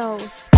so special.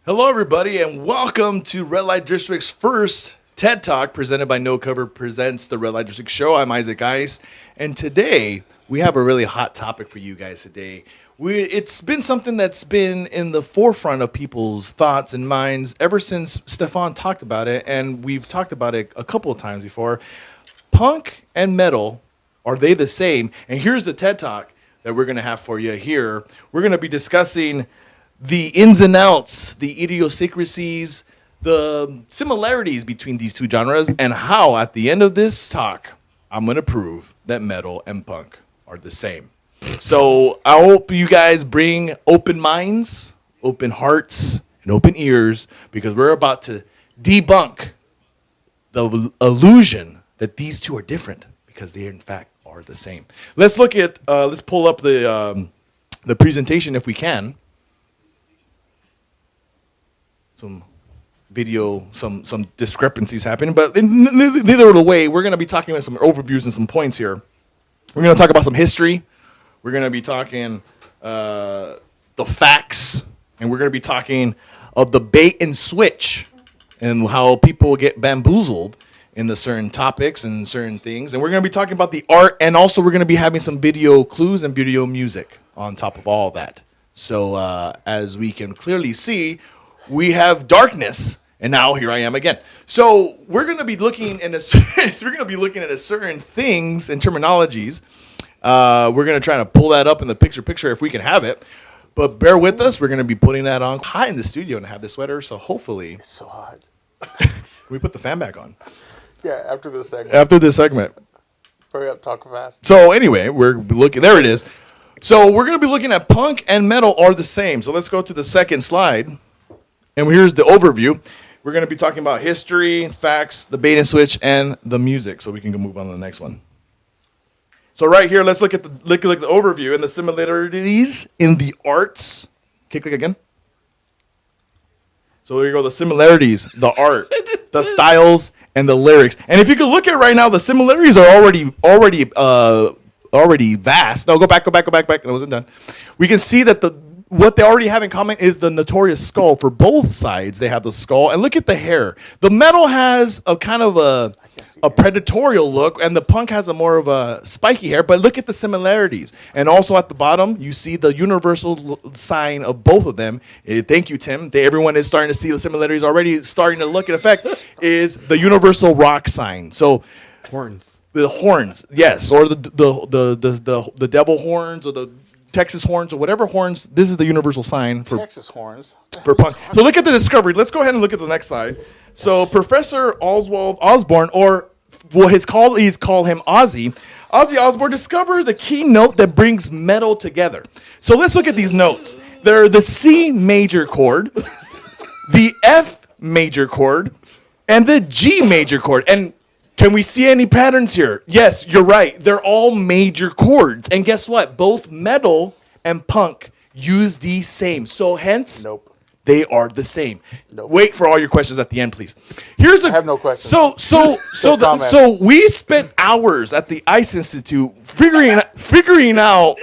Hello, everybody, and welcome to Red Light District's first TED Talk presented by No Cover Presents the Red Light District Show. I'm Isaac Ice, and today we have a really hot topic for you guys today. It's been something that's been in the forefront of people's thoughts and minds ever since Stefan talked about it, and we've talked about it a couple of times before. Punk and metal, are they the same? And here's the TED Talk that we're going to have for you here. We're going to be discussing the ins and outs, the idiosyncrasies, the similarities between these two genres, and how at the end of this talk, I'm going to prove that metal and punk are the same. So I hope you guys bring open minds, open hearts, and open ears, because we're about to debunk the illusion that these two are different, because they in fact are the same. Let's look at, let's pull up the presentation if we can. Some video, some discrepancies happening, but in neither of the way, we're going to be talking about some overviews and some points here. We're going to talk about some history. We're going to be talking the facts, and we're going to be talking of the bait and switch and how people get bamboozled in the certain topics and certain things. And we're going to be talking about the art, and also we're going to be having some video clues and video music on top of all that. So as we can clearly see, we have darkness, and now here I am again. So we're going to be looking at certain things and terminologies. We're going to try to pull that up in the picture if we can have it. But bear with us. We're going to be putting that on hot in the studio and have the sweater. So hopefully, It's so hot. we put the fan back on. Yeah, after this segment. Hurry up, talk fast. So anyway, we're looking. There it is. So we're going to be looking at punk and metal are the same. So let's go to the second slide. And here's the overview. We're going to be talking about history, facts, the bait and switch, and the music. So we can go move on to the next one. So right here, let's look at the overview and the similarities in the arts. Okay, click again. So there you go, the similarities, the art, the styles, and the lyrics. And if you can look at right now, the similarities are already vast. No, go back. I wasn't done. We can see that what they already have in common is the notorious skull. For both sides, they have the skull. And look at the hair. The metal has a kind of a predatorial look, and the punk has a more of a spiky hair. But look at the similarities. And also at the bottom, you see the universal sign of both of them. Thank you, Tim. Everyone is starting to see the similarities already. Starting to look in effect is the universal rock sign. So horns. The horns, yes, or the devil horns, or the Texas horns, or whatever horns. This is the universal sign for Texas horns. for punk. So look at the discovery. Let's go ahead and look at the next slide. So Professor Oswald Osborne, or well, his colleagues call him Ozzy. Ozzy Osbourne discovered the key note that brings metal together. So let's look at these notes. They're the C major chord, the F major chord, and the G major chord. And can we see any patterns here? Yes, you're right. They're all major chords. And guess what? Both metal and punk use these same. So hence, Nope. they are the same. Nope. Wait for all your questions at the end, please. Here's I have no questions. So comment. so we spent hours at the ICE Institute figuring out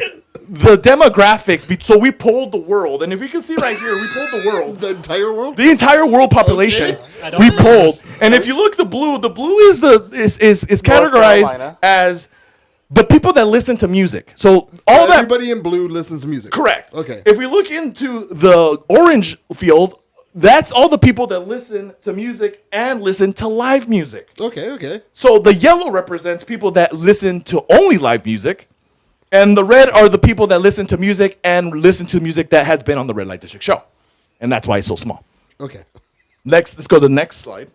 the demographic. So we polled the world, and if you can see right here, we polled the world. The entire world? The entire world population we polled, and if you look, the blue is categorized Carolina. as the people that listen to music. So all that Everybody in blue listens to music. correct. Okay. If we look into the orange field, that's all the people that listen to music and listen to live music. Okay. So the yellow represents people that listen to only live music, and the red are the people that listen to music and listen to music that has been on the Red Light District show, and that's why it's so small. Okay. Next, let's go to the next slide.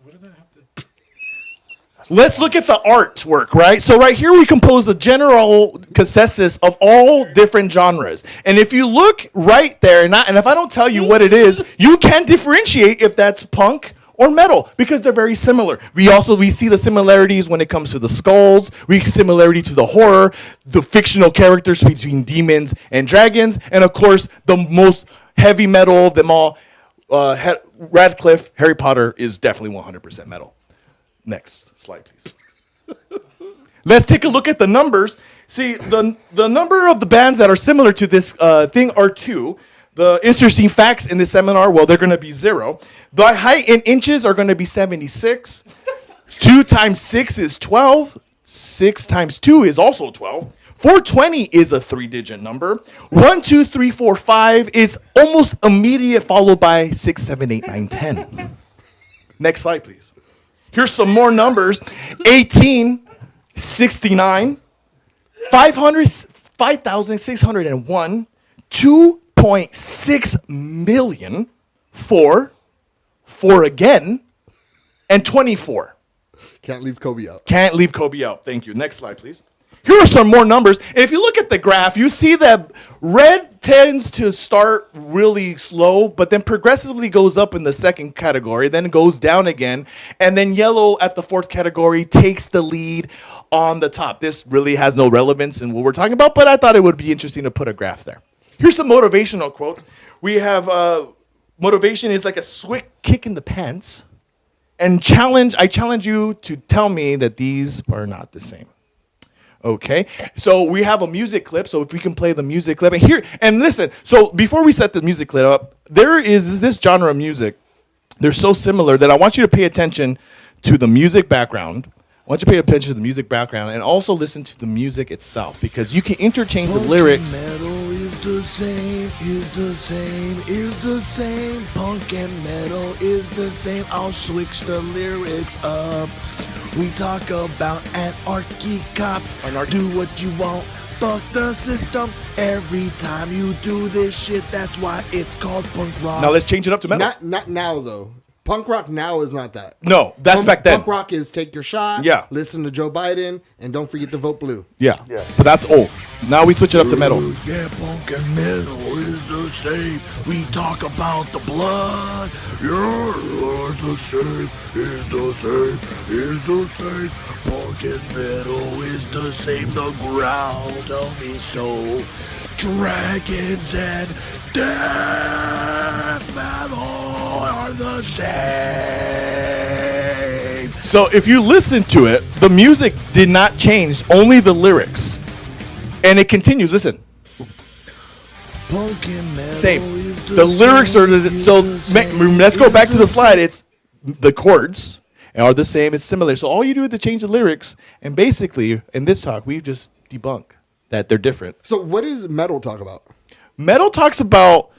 Let's look at the artwork, right? So right here we compose the general consensus of all different genres. And if you look right there, and if I don't tell you what it is, you can differentiate if that's punk or metal, because they're very similar. We see the similarities when it comes to the skulls, we see similarity to the horror, the fictional characters between demons and dragons, and of course, the most heavy metal of them all, Radcliffe, Harry Potter is definitely 100% metal. Next slide, please. Let's take a look at the numbers. See, the number of the bands that are similar to this thing are 2. The interesting facts in this seminar, well, they're going to be 0. By height in inches are going to be 76. 2 times 6 is 12. 6 times 2 is also 12. 420 is a 3-digit number. 1, 2, 3, 4, 5 is almost immediate, followed by 6, 7, 8, 9, 10. Next slide, please. Here's some more numbers. 18, 69, 500, 5,601, 2.6 million, 4 again, and 24. Can't leave Kobe out. Can't leave Kobe out. Thank you. Next slide, please. Here are some more numbers. And if you look at the graph, you see that red tends to start really slow, but then progressively goes up in the second category, then goes down again, and then yellow at the fourth category takes the lead on the top. This really has no relevance in what we're talking about, but I thought it would be interesting to put a graph there. Here's some motivational quotes. We have motivation is like a swift kick in the pants, and I challenge you to tell me that these are not the same. Okay, so we have a music clip. So if we can play the music clip, and listen. So before we set the music clip up, there is this genre of music. They're so similar that I want you to pay attention to the music background. I want you to pay attention to the music background and also listen to the music itself, because you can interchange the lyrics. Metal is the same, is the same, is the same. Punk and metal is the same. I'll switch the lyrics up. We talk about anarchy cops. Do what you want. Fuck the system. Every time you do this shit, that's why it's called punk rock. Now let's change it up to metal. Not now though. Punk rock now is not that. No, that's back then. Punk rock is take your shot. Yeah. Listen to Joe Biden and don't forget to vote blue. Yeah, Yeah. but that's old. Now we switch it up to metal. Yeah, punk and metal is the same. We talk about the blood. You're the same, is the same, is the same. Punk and metal is the same. The ground tell me so. Dragons and death metal are the same. So if you listen to it, the music did not change, only the lyrics. And it continues, listen. Punk and metal Same. is The lyrics are, is so the same, let's go is back to the same. slide. It's the chords are the same, it's similar. So all you do is to change the lyrics, and basically, in this talk, we've just debunked that they're different. So what does metal talk about? Metal talks about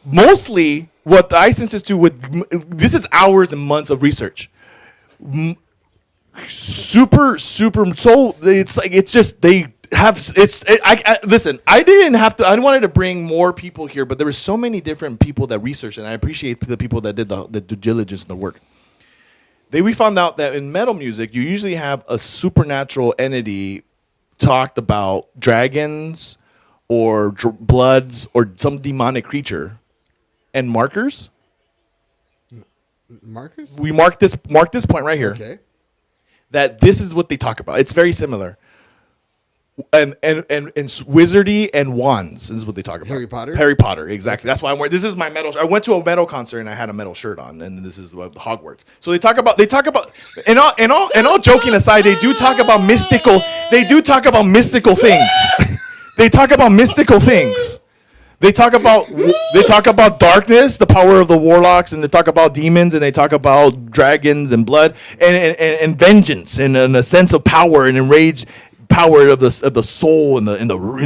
mostly what the ICE Institute this is hours and months of research. Super, so it's like, it's just, listen. I didn't have to. I wanted to bring more people here, but there were so many different people that researched, and I appreciate the people that did the due diligence and the work. We found out that in metal music, you usually have a supernatural entity talked about dragons or bloods or some demonic creature, and markers. Markers? We mark this point right here. Okay. That this is what they talk about. It's very similar. And wizardy and wands is what they talk about. Harry Potter? Harry Potter, exactly. That's why I'm wearing. This is my metal. I went to a metal concert and I had a metal shirt on, and this is Hogwarts. So they talk about. And all joking aside, they do talk about mystical. They do talk about mystical things. They talk about mystical things. They talk about darkness, the power of the warlocks, and they talk about demons, and they talk about dragons and blood and vengeance and a sense of power and enraged power of the soul and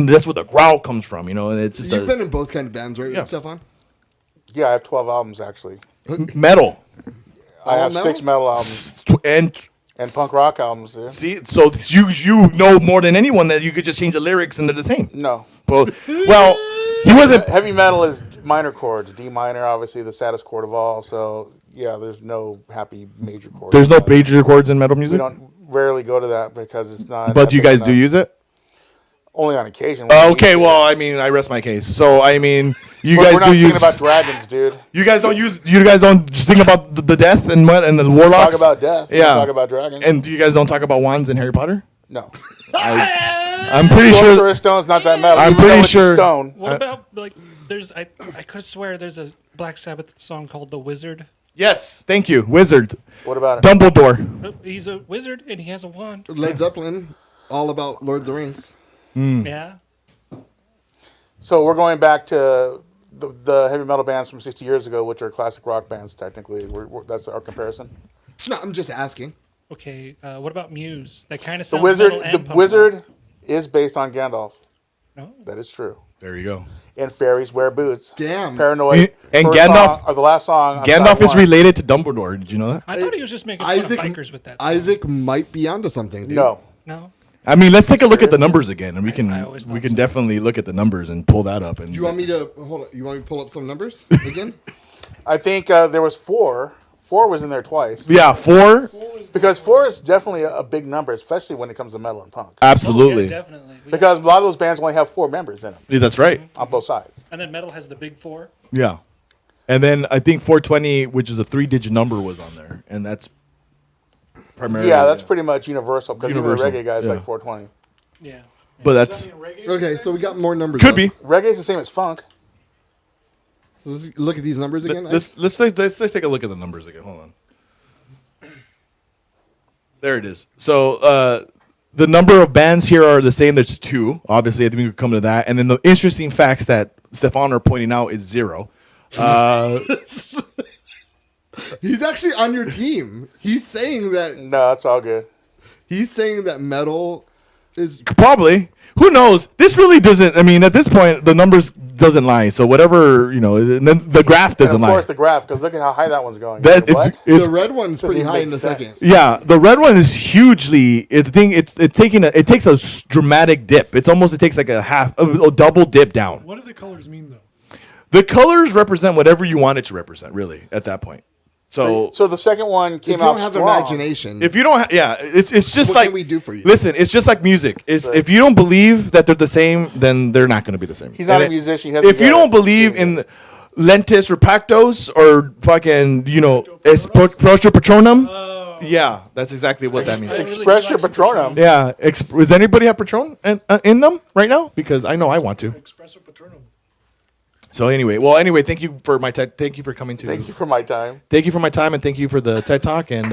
that's where the growl comes from, you know. And it's just You've been in both kind of bands, right? Yeah. Stefan? Yeah, I have 12 albums actually. metal I have metal? 6 metal albums and punk rock albums. Dude. see. So you know more than anyone that you could just change the lyrics and they're the same. No, Well, he wasn't. heavy metal is minor chords. D minor, obviously the saddest chord of all. So yeah, there's no happy major chords. There's no major chords in metal We music. don't rarely go to that because it's not. But you epic guys do enough. use it. Only on occasion. Okay, well, I mean, I rest my case. So, I mean, you We're guys not do singing use. about dragons, dude. You guys don't sing about the death and what and the warlocks. Talk about death. Yeah. Talk about dragons. And you guys don't talk about wands in Harry Potter. no. I'm pretty Sorcerer's sure. Stone's not that metal. I'm even though pretty it's a sure- Stone. What about like? I could swear there's a Black Sabbath song called "The Wizard." Yes, thank you, wizard, What about it? Dumbledore. He's a wizard and he has a wand. Led Zeppelin, all about Lord of the Rings. Yeah. So we're going back to the heavy metal bands from 60 years ago, which are classic rock bands. Technically, that's our comparison. No, I'm just asking. Okay. What about Muse? That kind of The sounds wizard, metal and the punk wizard rock. is based on Gandalf. No. That is true. There you go. And fairies wear boots. Damn. Paranoid. And first Gandalf- song, or the last song. on Gandalf side is one. related to Dumbledore. Did you know that? I thought he was just making Isaac, fun of bikers with that. Song. Isaac might be onto something, dude. No. No. I mean, let's take a look at the numbers again, and we I always thought can so. definitely look at the numbers and pull that up. And Do you want me to hold on? You want me to pull up some numbers again? I think there was 4. 4 was in there twice. Yeah, 4. Because 4 is definitely a big number, especially when it comes to metal and punk. Absolutely. Oh, yeah, definitely. Because a lot of those bands only have 4 members in them Yeah, that's right. on both sides. And then metal has the big 4. Yeah. And then I think 420, which is a 3-digit number, was on there, and that's primarily. Yeah, that's pretty much universal because even the Universal, reggae guys yeah. like 420. Yeah. But that's Okay, so we got more numbers. could up. be. Reggae's the same as funk. Let's look at these numbers again. Let's take a look at the numbers again. Hold on. There it is. So the number of bands here are the same. There's 2. Obviously, I think we could come to that. And then the interesting facts that Stefan are pointing out is 0. He's actually on your team. He's saying that No, that's all good. metal is Probably. Who knows? This really doesn't. I mean, at this point, the numbers doesn't lie. So whatever, you know, and then the graph And doesn't of lie. course, the graph, because look at how high that one's going. That What? it's the red one's pretty Doesn't high make in the sense. second. yeah. The red one is hugely. It takes a dramatic dip. It takes like a double dip down. What do the colors mean, though? The colors represent whatever you want it to represent, really, at that point. So So the second one If came you out don't have strong. imagination, if you don't, it's just what like can we do for you? Listen, it's just like music. If you don't believe that they're the same, then they're not going to be the same. He's not And a musician. He doesn't If you get don't it. believe in lentis or pactos or fucking, proscio patronum, yeah, that's exactly what that means. Express your patronum. Yeah, does anybody have Patron in them right now? Because I know I want to. Espresso Patronum. So anyway, thank you for thank you for coming to. Thank you for my time. Thank you for my time and thank you for the TED Talk. And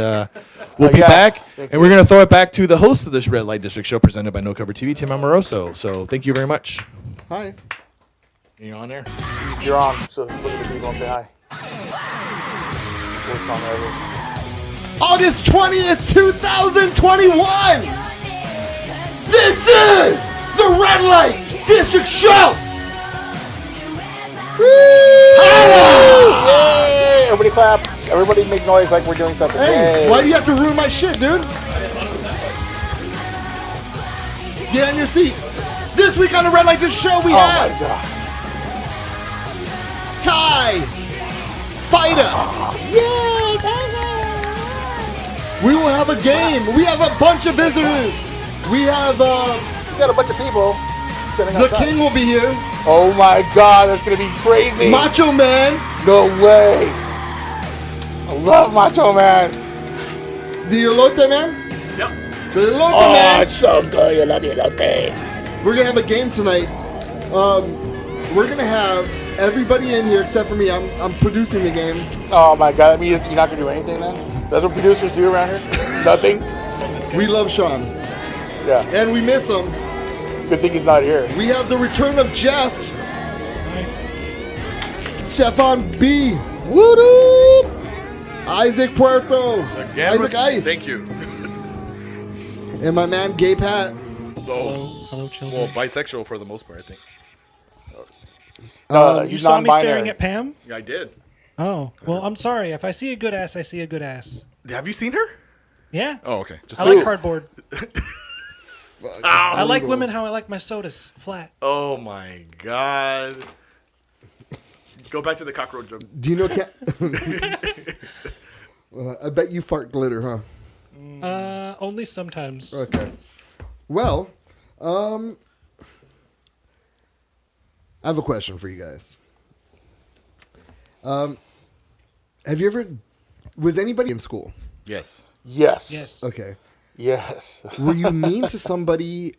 we'll be yeah. back. Thank And we're going to throw it back to the host of this Red Light District show presented by No Cover TV, Tim Amoroso. So thank you very much. hi. You're on there. You're on, so look at the people and say hi. Worst song ever. August 20th, 2021. This is the Red Light District Show. Yay! Everybody clap. Everybody make noise like we're doing something. Hey, Yay. why do you have to ruin my shit, dude? Get on your seat. This week on the Red Light District Show, we Oh my have god. Ty Fighter. We will have a game. We have a bunch of visitors. We have We got a bunch of people sitting the outside. King will be here. Oh my god, that's gonna be crazy. Macho Man, No way. I love Macho Man. the Elote Man. Yep. The Elote Man. so good. You love the elote. We're gonna have a game tonight. We're gonna have everybody in here except for me. I'm producing the game. Oh my god, that means you're not gonna do anything then? That's what producers do around here? Nothing? We love Sean, Yeah. and we miss him. Good thing he's not here. We have the return of Jess, Stefan B, Woo-doo! Isaac Puerto, Again, Isaac Ice, Thank you. and my man Gay Pat. Hello, children. Well, bisexual for the most part, I think. You He's saw me non-binary. staring at Pam? Yeah, I did. Oh, well, I'm sorry. If I see a good ass, I see a good ass. Have you seen her? Yeah. Oh, okay. Just I like cardboard. I like Brutal. women how I like my sodas, flat. Oh my god. Go back to the cockroach joke. Do you know Cat? I bet you fart glitter, huh? Only sometimes. Okay. Well, I have a question for you guys. Have you ever? Was anybody in school? Yes. Yes. Yes. Okay. Yes. Were you mean to somebody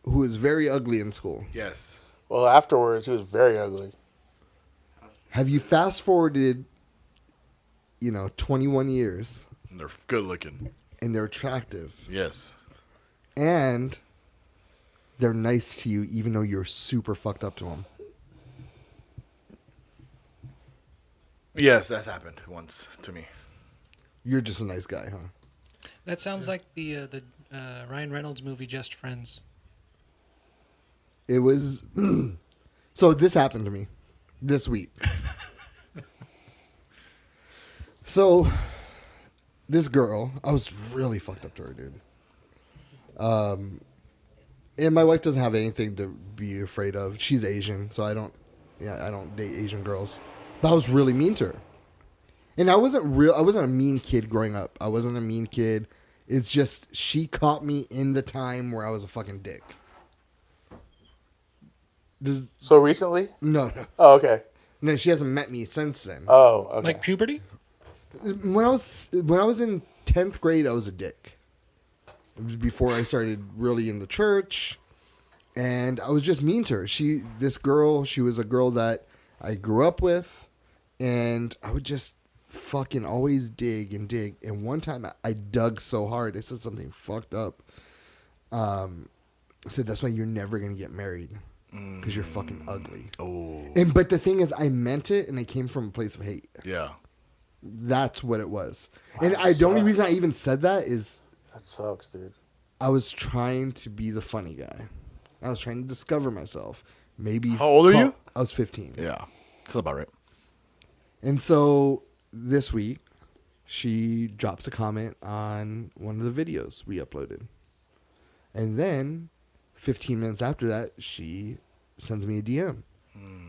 who was very ugly in school? Yes. Well, afterwards, he was very ugly. Have you fast forwarded, 21 years And they're good looking. and they're attractive Yes. and they're nice to you even though you're super fucked up to them? Yes, that's happened once to me. You're just a nice guy, huh? That sounds like the Ryan Reynolds movie, Just Friends. It was. So this happened to me this week. So this girl, I was really fucked up to her, dude. And my wife doesn't have anything to be afraid of. She's Asian, so I don't date Asian girls. But I was really mean to her. And I wasn't a mean kid growing up. I wasn't a mean kid. It's just she caught me in the time where I was a fucking dick. So recently? No. Oh, okay. No, she hasn't met me since then. Oh, okay. Like puberty? When I was in 10th grade, I was a dick. It was before I started really in the church, and I was just mean to her. She was a girl that I grew up with, and I would just fucking always dig and dig. And one time I dug so hard, I said something fucked up. I said, that's why you're never going to get married, because you're fucking ugly. Oh. But the thing is, I meant it, and it came from a place of hate. Yeah. That's what it was. And the only reason I even said that is That sucks, dude. I was trying to be the funny guy. I was trying to discover myself. Maybe. How old are you? I was 15. Yeah. That's about right. And so this week, she drops a comment on one of the videos we uploaded. And then 15 minutes after that, she sends me a DM.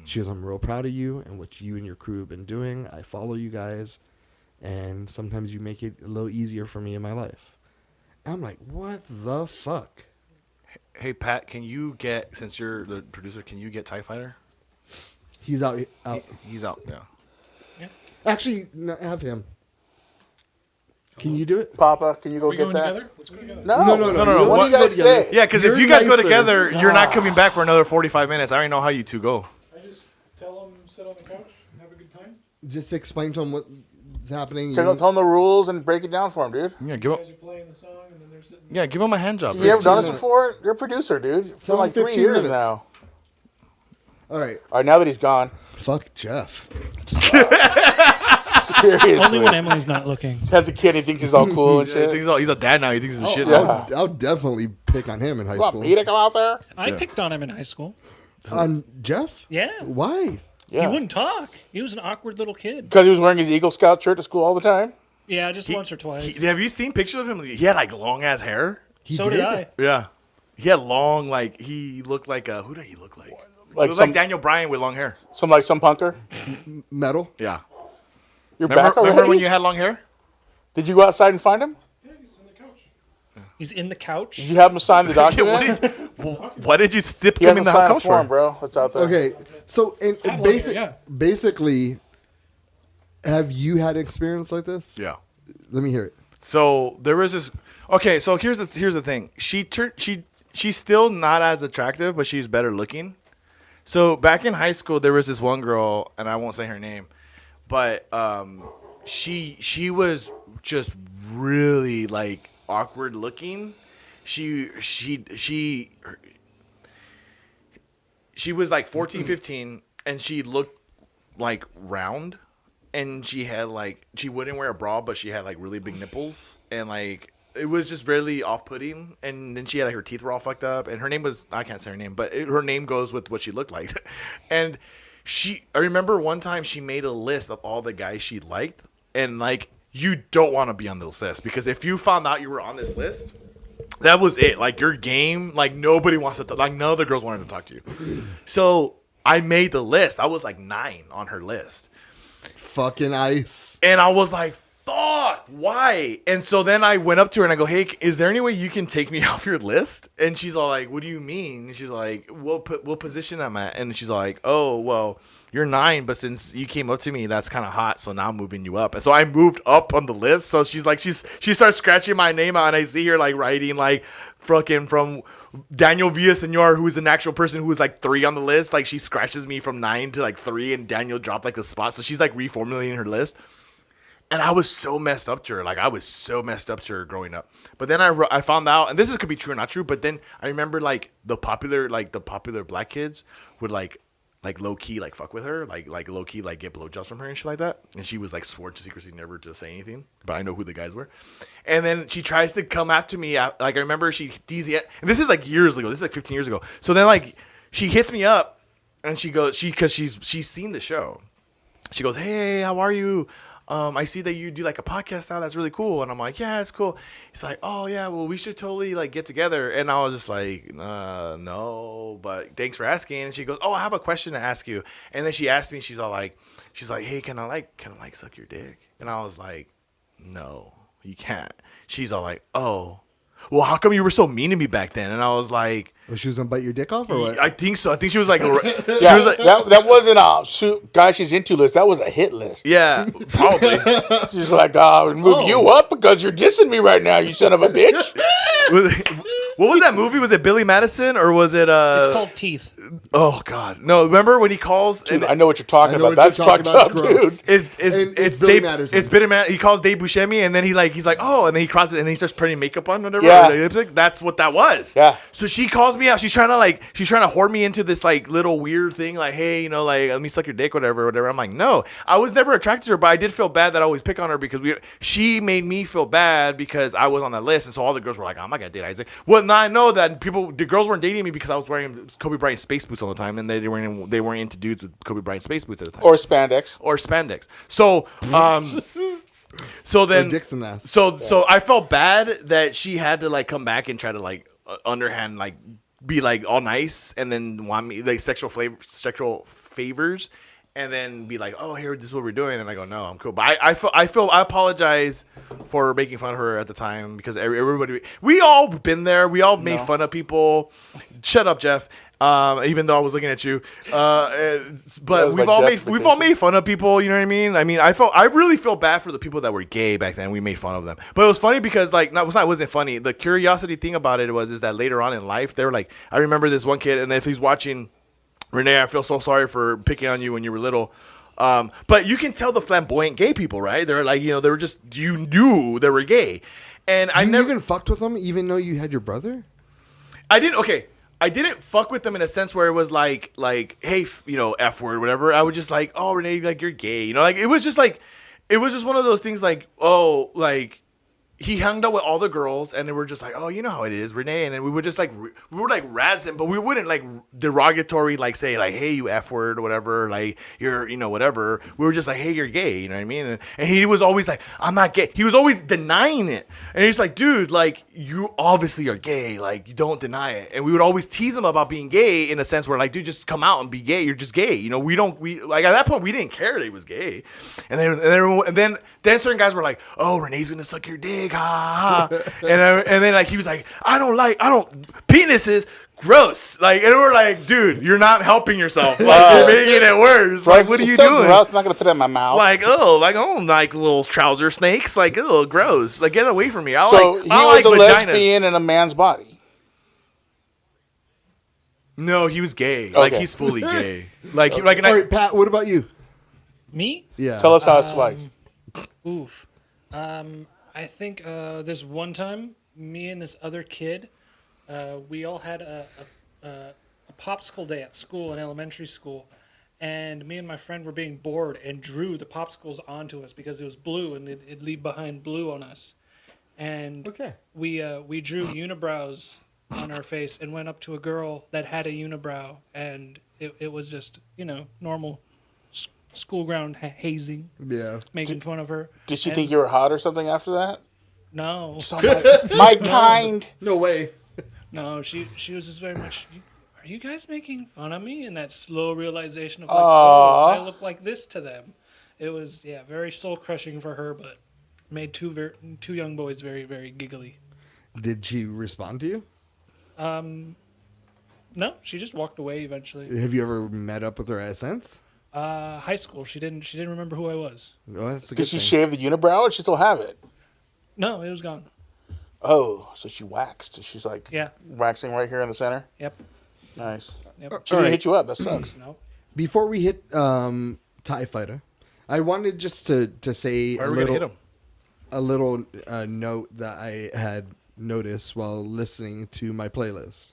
She goes, I'm real proud of you and what you and your crew have been doing. I follow you guys. And sometimes you make it a little easier for me in my life. I'm like, what the fuck? Hey, Pat, can you get, since you're the producer, can you get TIE Fighter? He's out. He's out, yeah. Actually, no, have him. Can you do it? Papa, can you go We get going that? together? Let's go together. No, No. When no. do What- you guys stay? Yeah, because if You're you guys go nicer. together, you're not coming back for another 45 minutes. I already know how you two go. I just tell them sit on the couch and have a good time. Just explain to him what's happening. Tell them the rules and break it down for him, dude. Yeah, give You him, guys are playing the song and then they're sitting. yeah, give him a hand job. You ever done this minutes. before? You're a producer, dude. For Tell him like 3 15 years minutes. now. All right. All right, now that he's gone. Fuck Jeff. Seriously. Only when Emily's not looking. Has a kid, he thinks he's all cool and Yeah, shit. he's a dad now. He thinks he's a shit. yeah. I'll definitely pick on him in high You want school. me to come out there? I picked on him in high school. On Jeff? Yeah. Why? Yeah. He wouldn't talk. He was an awkward little kid. Because he was wearing his Eagle Scout shirt to school all the time. Yeah, just once or twice. Have you seen pictures of him? He had like long ass hair. So did I. Yeah. He had long, like he looked like who did he look like? Like He looked some like Daniel Bryan with long hair. some punker. Metal. Yeah. You're Remember, back already. remember when you had long hair? Did you go outside and find him? Yeah, he's in the couch. He's in the couch. Did you have him sign the document? Why did you stip He him in hasn't the signed a house form, for? bro. That's out there. Okay, so and Had one, yeah. basically, have you had an experience like this? Yeah. Let me hear it. So there was this. Okay, so here's the thing. She's still not as attractive, but she's better looking. So back in high school, there was this one girl, and I won't say her name, but she was just really like awkward looking. She was like 14, 15, and she looked like round, and she had like she wouldn't wear a bra, but she had like really big nipples, and like it was just really off-putting. And then she had like her teeth were all fucked up, and her name was, I can't say her name, but her name goes with what she looked like. And I remember one time she made a list of all the guys she liked, and like you don't want to be on this list, because if you found out you were on this list, that was it. Like your game, like nobody wants to like none of the girls wanted to talk to you. So I made the list. I was like 9 on her list. Fucking ice. And I was like, fuck, why? And so then I went up to her and I go, hey, is there any way you can take me off your list? And she's all like, what do you mean? And she's like, what position I'm at? And she's like, oh, well, you're 9, but since you came up to me, that's kind of hot, so now I'm moving you up. And so I moved up on the list. So she's like, she starts scratching my name out, and I see her like writing like fucking from Daniel Villaseñor, who's an actual person who was like 3 on the list. Like she scratches me from 9 to like 3, and Daniel dropped like a spot. So she's like reformulating her list. And I was so messed up to her. Like I was so messed up to her growing up. But then I found out, and this could be true or not true, but then I remember like the popular black kids would like low key like fuck with her, like low key like get blowjobs from her and shit like that. And she was like sworn to secrecy never to say anything, but I know who the guys were. And then she tries to come after me. Like I remember she DZ, and this is like years ago. This is like 15 years ago. So then like she hits me up, and she goes, because she's seen the show. She goes, hey, how are you? I see that you do like a podcast now. That's really cool. And I'm like, yeah, it's cool. It's like, oh yeah, well we should totally like get together. And I was just like, no, but thanks for asking. And she goes, oh, I have a question to ask you. And then she asked me, she's like, hey, can I suck your dick? And I was like, no, you can't. She's all like, oh, well, how come you were so mean to me back then? And I was like, Well, she was gonna bite your dick off or what? I think so. I think she was like, Yeah, she was like, that wasn't a guy she's into list. That was a hit list. yeah, probably. She's like, move you up because you're dissing me right now, you son of a bitch. What was that movie? Was it Billy Madison or was it? It's called Teeth. Oh God, no! Remember when he calls? Dude, and I know what you're talking I know about. what you're That's talking fucked about. up, It's gross. dude. it's Billy Dave, Madison. it's Billy Madison. He calls Dave Buscemi, and then he's like, oh, and then he crosses it, and then he starts putting makeup on, whatever. Yeah. or the lipstick. That's what that was. Yeah. So she calls me out. She's trying to whore me into this like little weird thing, like, hey, like let me suck your dick, whatever. I'm like, no, I was never attracted to her, but I did feel bad that I always pick on her because she made me feel bad because I was on that list, and so all the girls were like, I'm not gonna date Isaac. Well, now I know that the girls weren't dating me because I was wearing Kobe Bryant space boots all the time, and they weren't into dudes with Kobe Bryant space boots at the time Or spandex. or spandex. So so then Or dicks and ass. so I felt bad that she had to like come back and try to like underhand like be like all nice and then want me like sexual favors and then be like, oh, here, this is what we're doing, and I go, no, I'm cool. But I apologize for making fun of her at the time because everybody, we all been there. We all made fun of people. Shut up, Jeff. Even though I was looking at you, but we've all made fun of people. You know what I mean? I mean, I really feel bad for the people that were gay back then. We made fun of them, but it was funny because like, it wasn't funny. The curiosity thing about it is that later on in life, they were like, I remember this one kid, and if he's watching, Renee, I feel so sorry for picking on you when you were little. But you can tell the flamboyant gay people, right? They're like, they were just, you knew they were gay, and I You never even fucked with them, even though you had your brother. I didn't. Okay, I didn't fuck with them in a sense where it was like, hey, F word, whatever. I would just like, oh, Renee, like you're gay, like it was just one of those things, like, oh, like he hung out with all the girls, and they were just like, oh, you know how it is, Renee. And then we would just like, we would like razz him, but we wouldn't like derogatory, like say like, hey, you F word or whatever, like you're, you know, whatever. We were just like, hey, you're gay, you know what I mean? And he was always like, I'm not gay. He was always denying it. And he's like, dude, like you obviously are gay, like you don't deny it. And we would always tease him about being gay in a sense where like, dude, just come out and be gay. You're just gay. You know, we like at that point we didn't care that he was gay. And then certain guys were like, oh, Renee's gonna suck your dick, ha ha. And then like he was like, penises, gross. Like, and we're like, dude, you're not helping yourself. Like you're making it worse. Like, what are you So doing? gross, I'm not gonna put that in my mouth. Like, like little trouser snakes. Like, gross. Like, get away from me. He I was like a vaginas. lesbian in a man's body. No, he was gay. Like, Okay. he's fully gay. Like, All right, Pat. What about you? Me? Yeah. Tell us how it's like. Oof. I think there's one time me and this other kid, we all had a popsicle day at school in elementary school, and me and my friend were being bored and drew the popsicles onto us because it was blue and it'd leave behind blue on us. And Okay. we drew unibrows on our face and went up to a girl that had a unibrow, and it was just, you know, normal school ground hazing, Yeah. making fun of her. Did she And- think you were hot or something after that? No, So my kind. No way. no, she was just very much. Are you guys making fun of me? And that slow realization of like, Aw. oh, I look like this to them. It was very soul crushing for her, but made two young boys very very giggly. Did she respond to you? No, she just walked away eventually. Have you ever met up with her since? High school, she didn't remember who I was. Oh, that's a good Did she thing. shave the unibrow or she still have it? No, it was gone. Oh, so she waxed. She's like Yeah. waxing right here in the center. Yep. Nice. Yep. She didn't hit you up. That sucks. No. Before we hit TIE Fighter, I wanted just to say Why are we gonna hit him? a little note that I had noticed while listening to my playlist.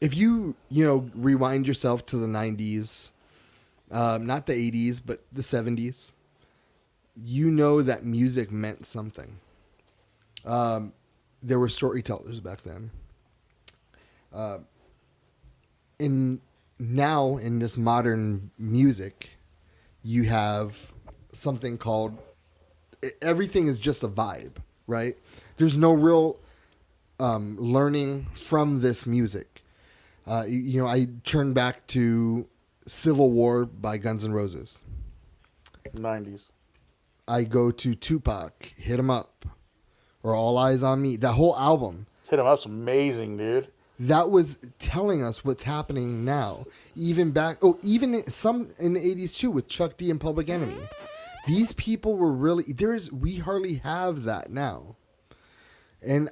If you rewind yourself to the 90s, not the 80s, but the 70s, you know that music meant something. There were storytellers back then. Now in this modern music, you have something called, everything is just a vibe, right? There's no real learning from this music. I turned back to Civil War by Guns N' Roses. 90s. I go to Tupac, Hit 'Em Up, or All Eyes on Me. That whole album, Hit him up's amazing, dude. that was telling us what's happening now. Even some in the 80s too, with Chuck D and Public Enemy. These people were really, we hardly have that now. And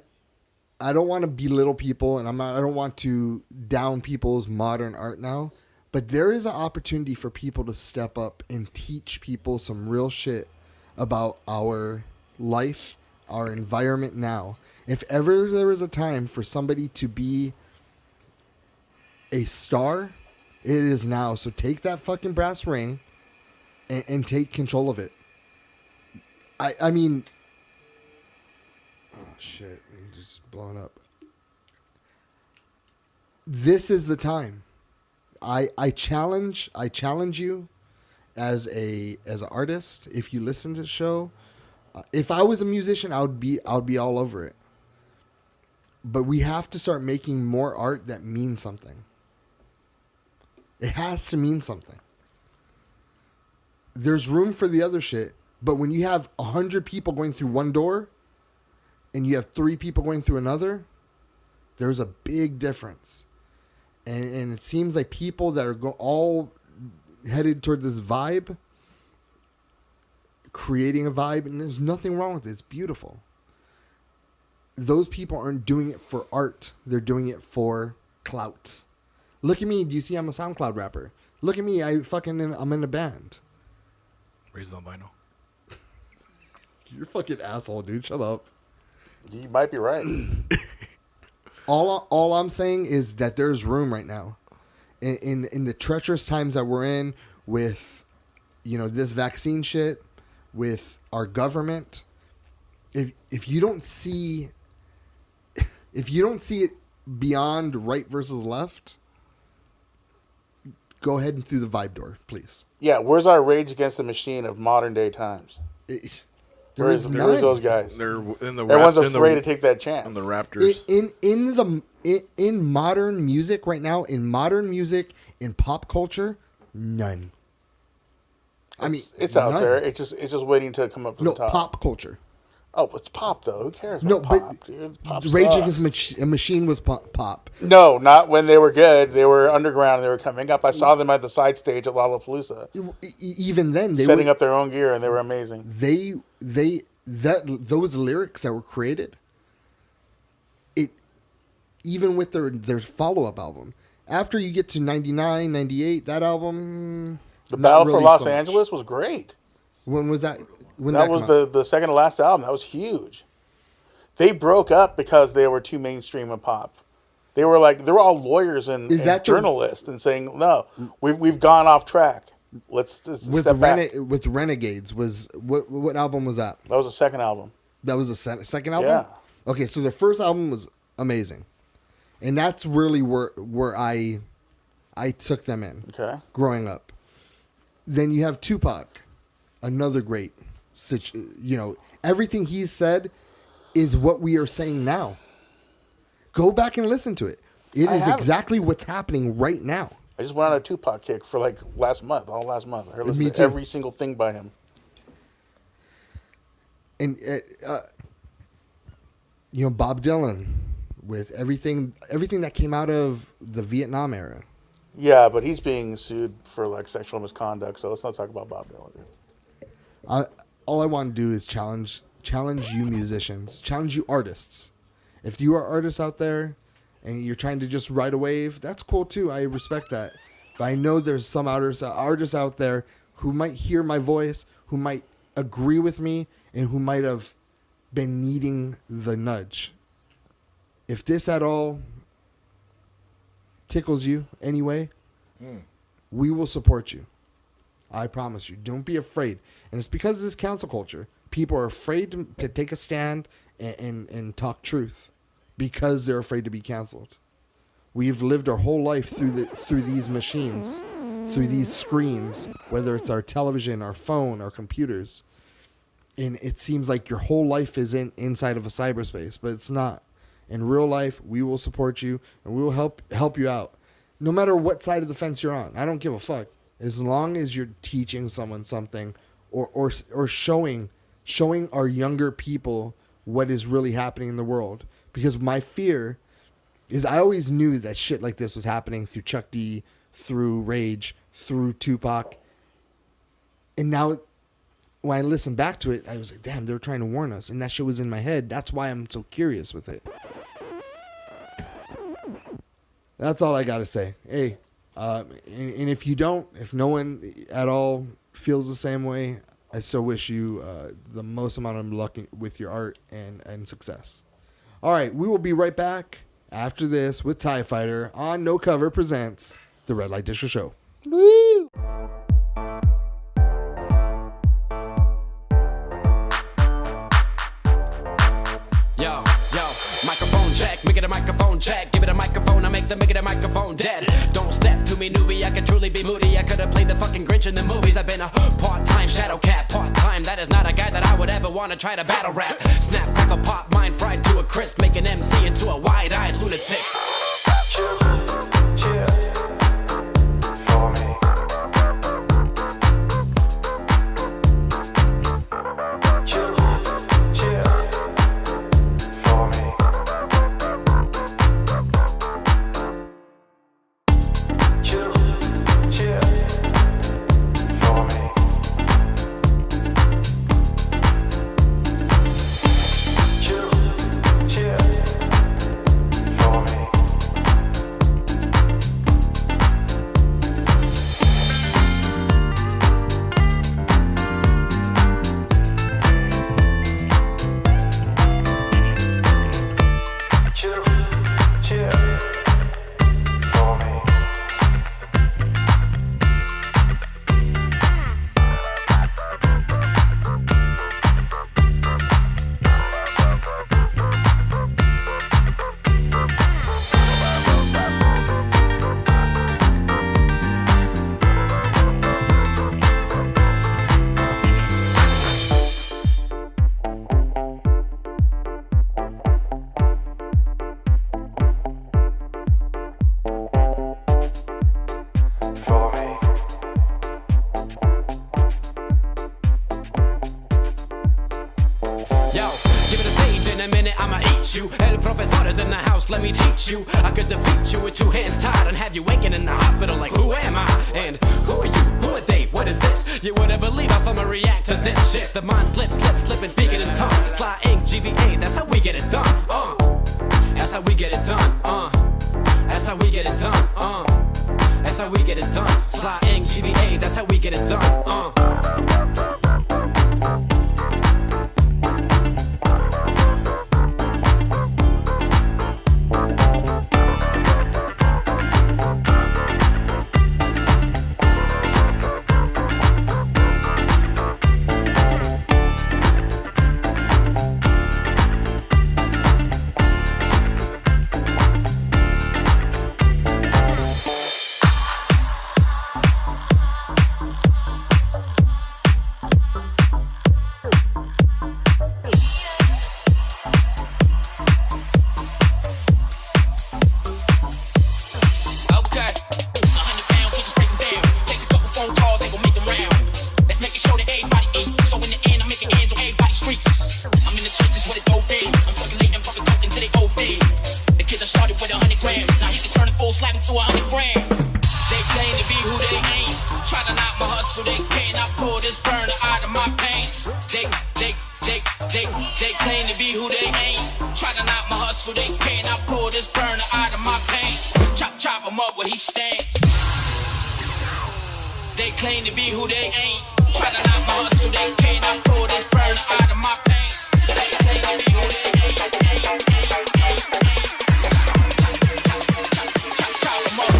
I don't want to belittle people, and I don't want to down people's modern art now, but there is an opportunity for people to step up and teach people some real shit about our life, our environment now. If ever there was a time for somebody to be a star, it is now. So take that fucking brass ring and take control of it. I mean, oh shit, I'm just blowing up. This is the time. I challenge you as an artist. If you listen to the show, if I was a musician, I would be all over it. But we have to start making more art that means something. It has to mean something. There's room for the other shit, but when you have 100 people going through one door and you have 3 people going through another, there's a big difference. And it seems like people that are all headed toward this vibe, creating a vibe, and there's nothing wrong with it. It's beautiful. Those people aren't doing it for art. They're doing it for clout. Look at me. Do you see I'm a SoundCloud rapper? Look at me. I'm in a band. Raised on vinyl. You're a fucking asshole, dude. Shut up. You might be right. All I'm saying is that there's room right now. In the treacherous times that we're in with, this vaccine shit, with our government, if you don't see it beyond right versus left, go ahead and through the vibe door, please. Yeah, where's our Rage Against the Machine of modern day times? Where's those guys? They're in the Everyone's in the- afraid to take that chance. in the Raptors. In modern music right now, in pop culture, none. I mean, It's out none. there. It's just waiting to come up to No, the top. pop culture. Oh, it's pop though. Who cares? No, About but pop, dude. Pop Rage sucks. Against a Machine was pop. No, not when they were good. They were underground. They were coming up. I saw them at the side stage at Lollapalooza, Even then, they setting were, up their own gear, and they were amazing. those lyrics that were created, even with their follow-up album, after you get to 99, 98, that album, The not Battle for really Los so much. Angeles was great. When was that? When That was come out? the second to last album. That was huge. They broke up because they were too mainstream of pop. They were all lawyers and that the- journalists and saying, no, we've gone off track. Let's with step back. with Renegades was what album was that? That was the second album. That was the second album. Yeah. Okay, so the first album was amazing, and that's really where I took them in. Okay. Growing up, then you have Tupac, another great. Everything he said is what we are saying now. Go back and listen to it. It I is haven't. exactly what's happening right now. I just went on a Tupac kick for all last month. I heard Me to too. every single thing by him. And Bob Dylan with everything that came out of the Vietnam era. Yeah, but he's being sued for sexual misconduct, so let's not talk about Bob Dylan. Dude. All I want to do is challenge you musicians, challenge you artists. If you are artists out there and you're trying to just ride a wave, that's cool too. I respect that. But I know there's some artists out there who might hear my voice, who might agree with me, and who might have been needing the nudge. If this at all tickles you anyway, we will support you. I promise you. Don't be afraid. And it's because of this cancel culture. People are afraid to take a stand and talk truth because they're afraid to be canceled. We've lived our whole life through these machines, through these screens, whether it's our television, our phone, our computers. And it seems like your whole life is inside of a cyberspace, but it's not. In real life, we will support you and we will help you out. No matter what side of the fence you're on. I don't give a fuck. As long as you're teaching someone something or showing our younger people what is really happening in the world. Because my fear is I always knew that shit like this was happening through Chuck D, through Rage, through Tupac. And now when I listen back to it, I was like, damn, they were trying to warn us. And that shit was in my head. That's why I'm so curious with it. That's all I got to say. Hey, and if you don't, if no one at all feels the same way, I still wish you the most amount of luck with your art and success. All right, we will be right back after this with TIE Fighter on No Cover Presents the Red Light District Show. Yo, microphone check, make it a microphone check. Give it a microphone, I make it a microphone dead. Don't step to me, newbie, I could truly be moody. I could have played the fucking Grinch in the movies. I've been a part-time shadow cat, part-time. That is not a guy that I would ever want to try to battle rap. Snap, crackle, pop, mind fried to a crisp. Make an MC into a wide-eyed lunatic. For me. meet you. El profesor is in the house, let me teach you. I could defeat you with two hands tied and have you waking in the hospital like, who am I? And who are you? Who are they? What is this? You wouldn't believe how someone react to this shit. The mind slips, slipping, speaking in tongues. Sly ink, GVA, that's how we get it done. That's how we get it done. That's how we get it done. That's how we get it done. Sly ink, GVA, that's how we get it done. They claim to be who they ain't. Try to knock my hustle, they can't. I pull this burner out of my pain. They claim to be who they ain't. Chop 'em up.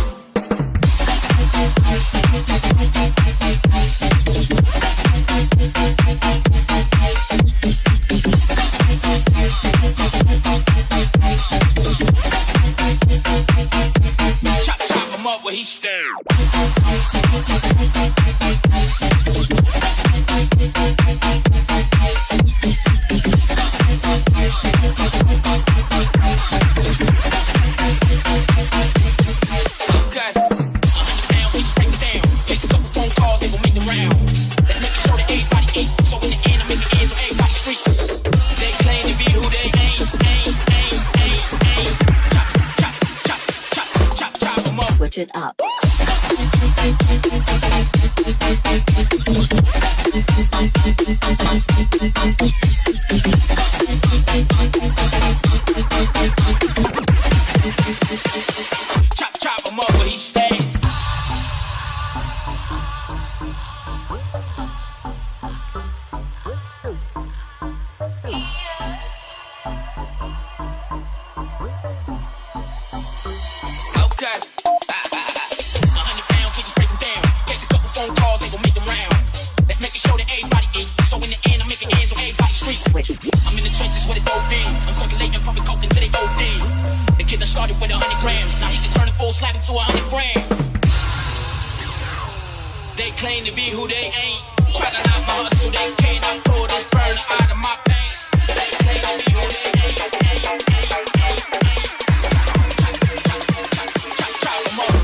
Chop 'em up where he stand. Switch it up. Chop 'em up where he stands. Okay. 100 pounds, we just break them down. Take a couple phone calls, they gon' make them round. Let's make sure that everybody eat. So in the end, I'm making ends on everybody's streets. I'm in the trenches with it OD. I'm circulating public coke until they OD. The kid that started with 100 grams. Now he can turn a full slab into 100 grams. They claim to be who they ain't. Try to knock my hustle, they can't. I pull this burner out of my pain. They claim to be who they ain't. Chop 'em up.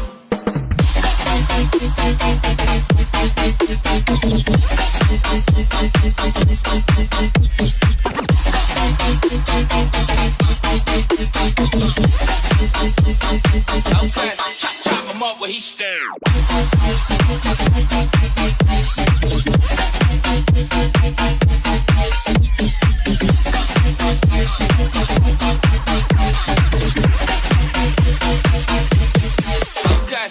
Okay, chop 'em up where he stand. Okay.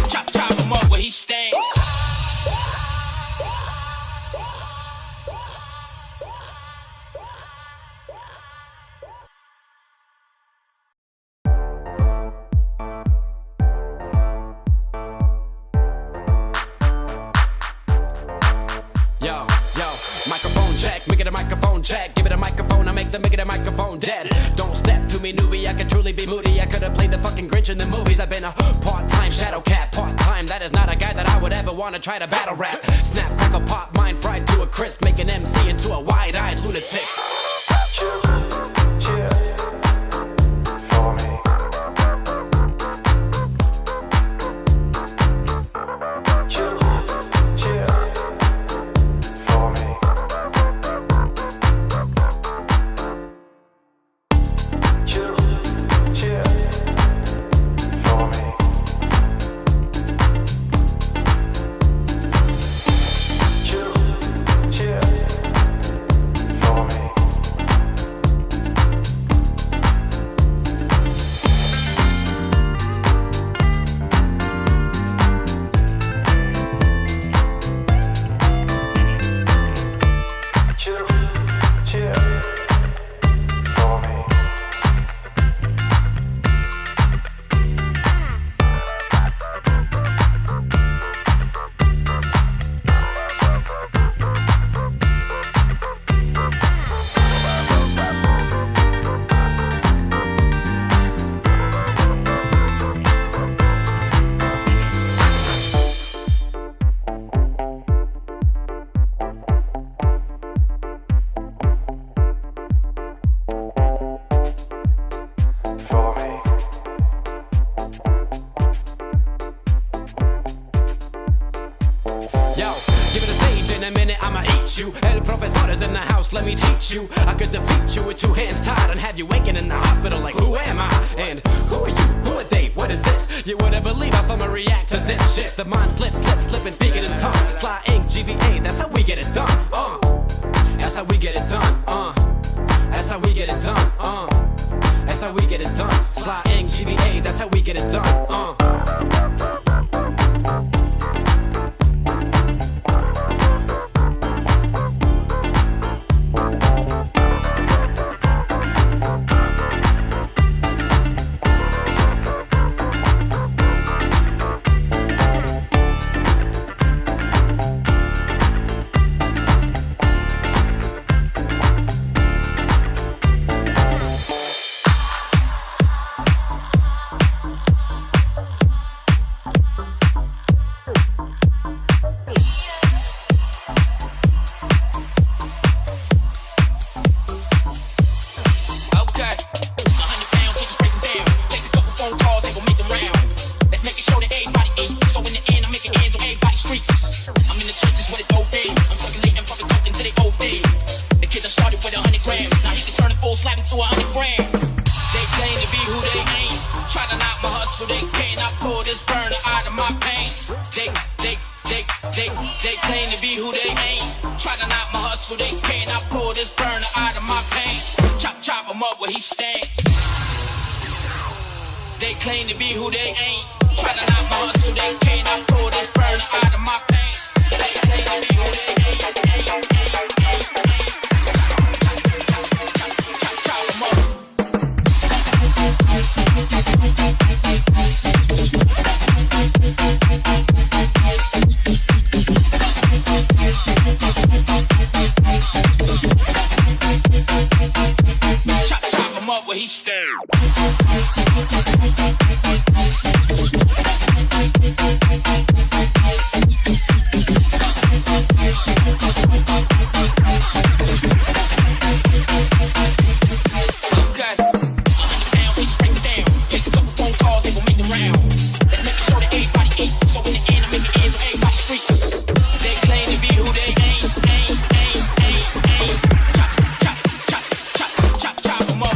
Chop 'em up where he stands. Yo, microphone check, make it a microphone check. Give it a microphone, I make it a microphone dead. Don't step to me, newbie, I could truly be moody. I could've played the fucking Grinch in the movies. I've been a part-time shadow cat, part-time. That is not a guy that I would ever wanna try to battle rap. Snap, crackle, pop, mind fried to a crisp. Make an MC into a wide-eyed lunatic. Chill for me. Yo, give it a stage in a minute, I'ma eat you. El profesor is in the house, let me teach you. I could defeat you with 2 hands tied and have you waking in the hospital like, who am I? And who are you? Who are they? What is this? You wouldn't believe how someone react to this shit. The mind slips, slipping, speaking in tongues. Sly ink, GVA, that's how we get it done. That's how we get it done. That's how we get it done. That's how we get it done. Sly ink, GVA, that's how we get it done. They claim to be who they ain't. Try to knock my hustle, they can't. I pull this burner out of my pain. Chop him up where he stands. They claim to be who they ain't. Try to knock my hustle, they can't. I pull this burner out of my pain. They claim to be who they ain't. Chop him up. Chop him up where he stands.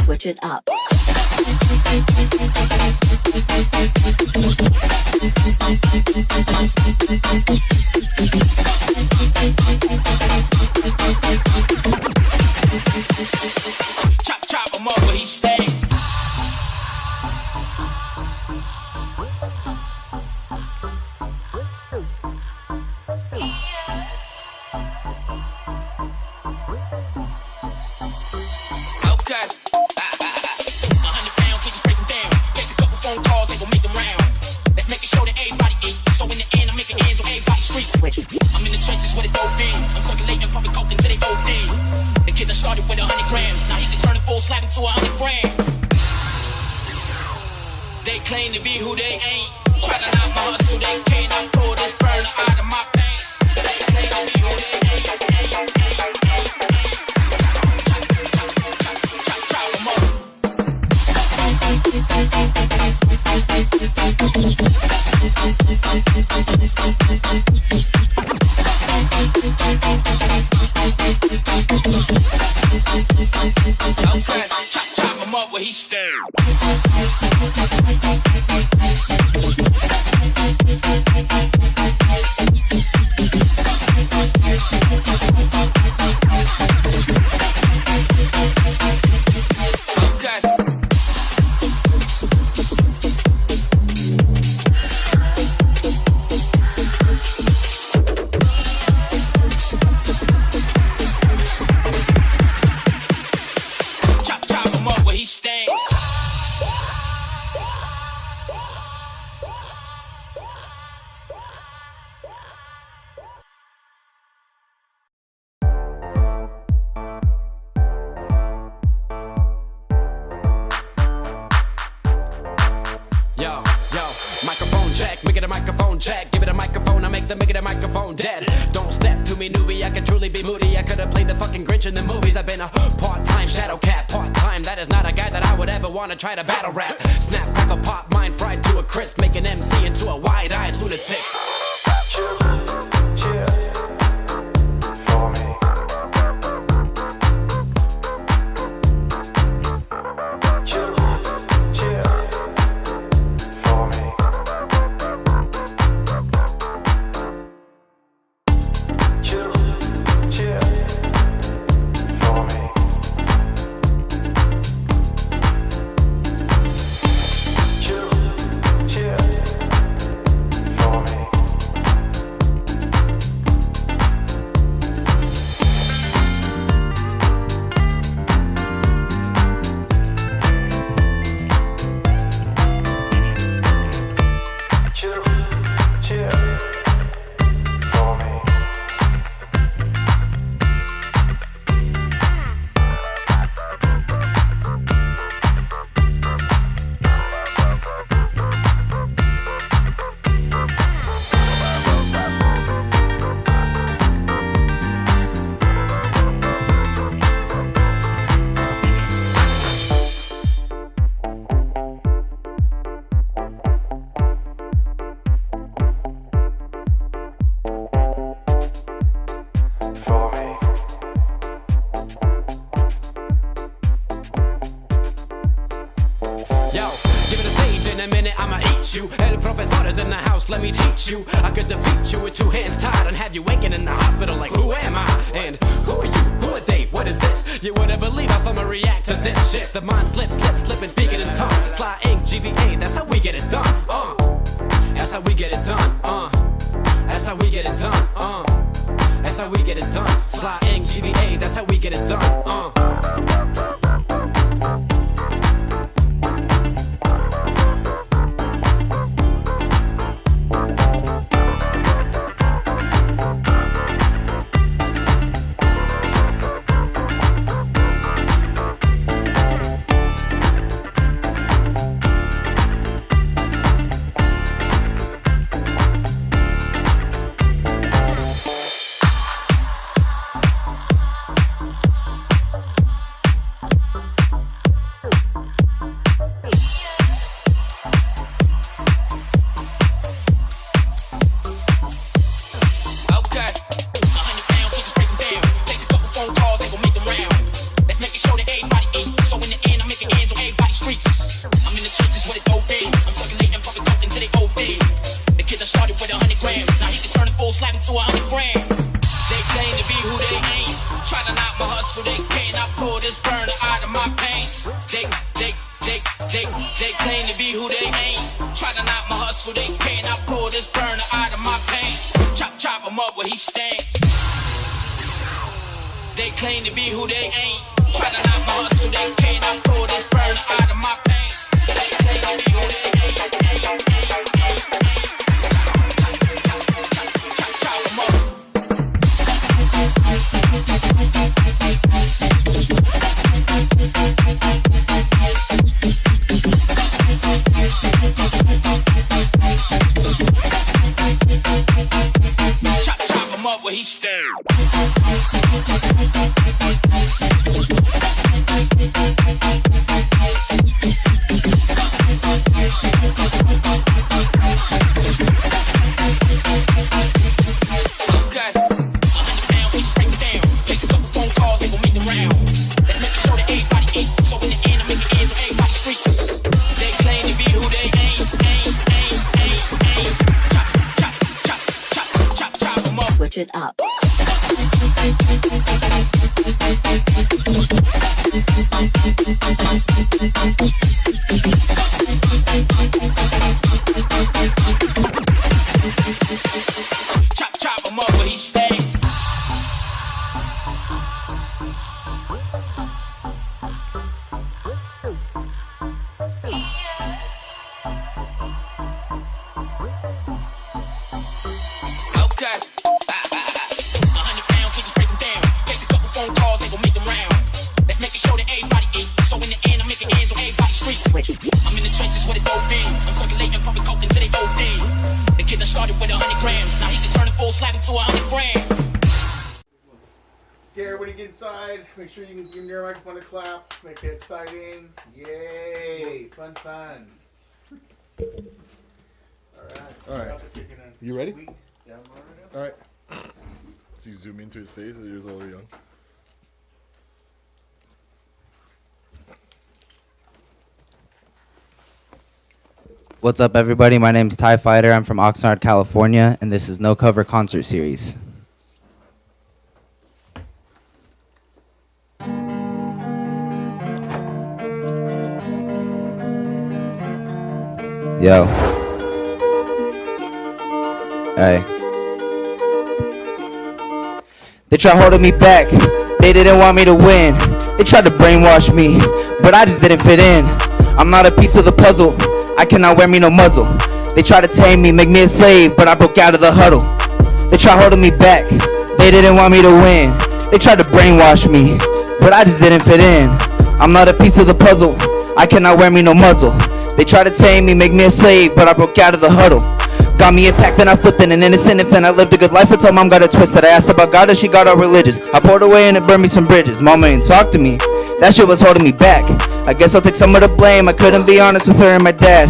Switch it up. Chop him up where he stays. Okay. 100 pounds, we just break them down. Take a couple phone calls, they gon' make them round. Let's make sure that everybody eat. So in the end, I'm making ends on everybody's streets. I'm in the trenches with a dope in. I'm circulating public coke until they OD. The kid that started with 100 grams. Now he can turn a full slab into 100 grams. They claim to be who they ain't. Try to knock my hustle, they can't. I pull this burner out of my pain. They claim to be who they ain't. Chop 'em up. Okay, chop him up where he stands. Okay. Chop him up where he stands. Yo, microphone check, make it a microphone check. Give it a microphone, I make it a microphone dead. Don't step to me, newbie, I could truly be moody. I could have played the fucking Grinch in the movies. I've been a part-time shadow cat, part-time. That is not a guy that I would ever want to try to battle rap. Snap, crackle, pop, mind fried to a crisp, make an MC into a wide-eyed lunatic. Chill. Chill. Follow me. Follow me. Yo, give it a stage in a minute, I'ma eat you. El professor is in the house, let me teach you. I could defeat you with two hands tied and have you waking in the hospital like, who am I? And who are you? Who are they? What is this? You wouldn't believe how someone react to this shit. The mind slips, slipping, speaking in tongues. Sly ink, GVA, that's how we get it done. That's how we get it done. That's how we get it done. That's how we get it done. Sly ink, GVA, that's how we get it done. Okay. 100 pounds, we just break them down. Take a couple phone calls, they gon' make them round. Let's make it show that everybody eat. So in the end, I'm making ends on everybody's streets. I'm in the trenches with it OD. I'm circulating fucking dope into the OD. The kid that started with 100 grams. Now he can turn a full slab into 100 grams. They claim to be who they ain't. Try to knock my hustle, they cannot pull this burner out of my pain. They claim to be who they ain't. Try to knock my hustle, they cannot pull this burner out of my pain. Chop him up where he stands. They claim to be who they ain't. Try to knock my hustle, they cannot pull this burner out of my pain. They claim to be who they ain't. Chop him up. Chop him up where he stands. Okay. 100 pounds, we just break them down. Take a couple phone calls, they gon' make them round. Let's make it show that everybody eat. So in the end, I'm making ends on everybody's streets. They claim to be who they ain't. Chop them up. Switch it up. Chop him up where he stays. Okay. 100 pounds, we just break them down. Take a couple phone calls, they gon' make them round. Let's make it show that everybody eat. So in the end, I'm making ends on everybody's streets. I'm in the trenches with a dope thing. I'm circulating pumping coke into they OD. The kid that started with 100 grams. Now he can turn a full slab into 100 grams. Okay, everybody get inside. Make sure you can give me your microphone a clap. Make it exciting. Yay! Fun. All right. You ready? Yeah, I'm all right. All right. So you zoom into his face, or he was all young. What's up, everybody? My name's Ty Fighter. I'm from Oxnard, California, and this is No Cover Concert Series. Yo. Hey. They tried holding me back. They didn't want me to win. They tried to brainwash me, but I just didn't fit in. I'm not a piece of the puzzle. I cannot wear me no muzzle. They try to tame me, make me a slave, but I broke out of the huddle. They try holding me back, they didn't want me to win. They tried to brainwash me, but I just didn't fit in. I'm not a piece of the puzzle, I cannot wear me no muzzle. They try to tame me, make me a slave, but I broke out of the huddle. Got me a pack, then I flipped in an innocent infant. I lived a good life until mom got it twisted. I asked about God and she got all religious. I poured away and it burned me some bridges. Mama ain't talk to me, that shit was holding me back. I guess I'll take some of the blame, I couldn't be honest with her and my dad.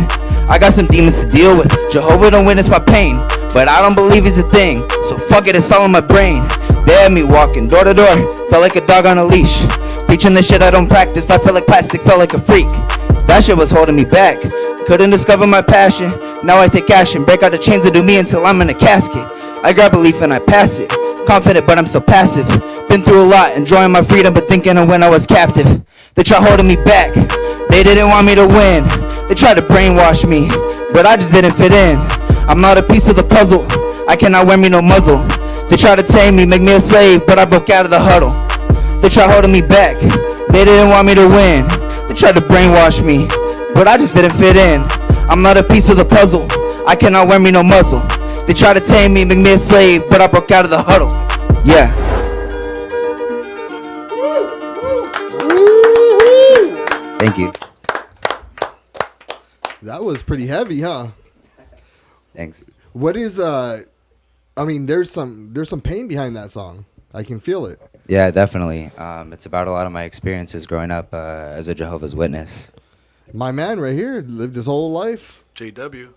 I got some demons to deal with, Jehovah don't witness my pain, but I don't believe he's a thing, so fuck it, it's all in my brain. They had me walking door to door, felt like a dog on a leash. Preaching the shit I don't practice, I feel like plastic, felt like a freak. That shit was holding me back, couldn't discover my passion. Now I take action, break out the chains that do me until I'm in a casket. I grab a leaf and I pass it, confident but I'm still passive. Been through a lot, enjoying my freedom but thinking of when I was captive. They try holding me back, they didn't want me to win. They tried to brainwash me, but I just didn't fit in. I'm not a piece of the puzzle, I cannot wear me no muzzle. They try to tame me, make me a slave, but I broke out of the huddle. They try holding me back, they didn't want me to win. They tried to brainwash me, but I just didn't fit in. I'm not a piece of the puzzle, I cannot wear me no muzzle. They try to tame me, make me a slave, but I broke out of the huddle. Yeah. Thank you. That was pretty heavy, huh? Thanks. What is I mean, there's some pain behind that song. I can feel it. Yeah, definitely. It's about a lot of my experiences growing up as a Jehovah's Witness. My man right here lived his whole life. JW.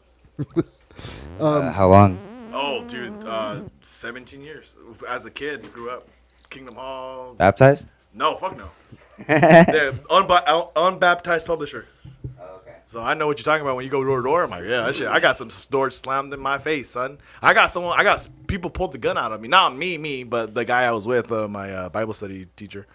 How long? Oh, dude, 17 years. As a kid, grew up. Kingdom Hall. Baptized? No, fuck no. The unbaptized publisher. Okay. So I know what you're talking about when you go door to door. I'm like, yeah, that shit. I got some doors slammed in my face, son. I got people pulled the gun out of me. Not me, but the guy I was with, my Bible study teacher.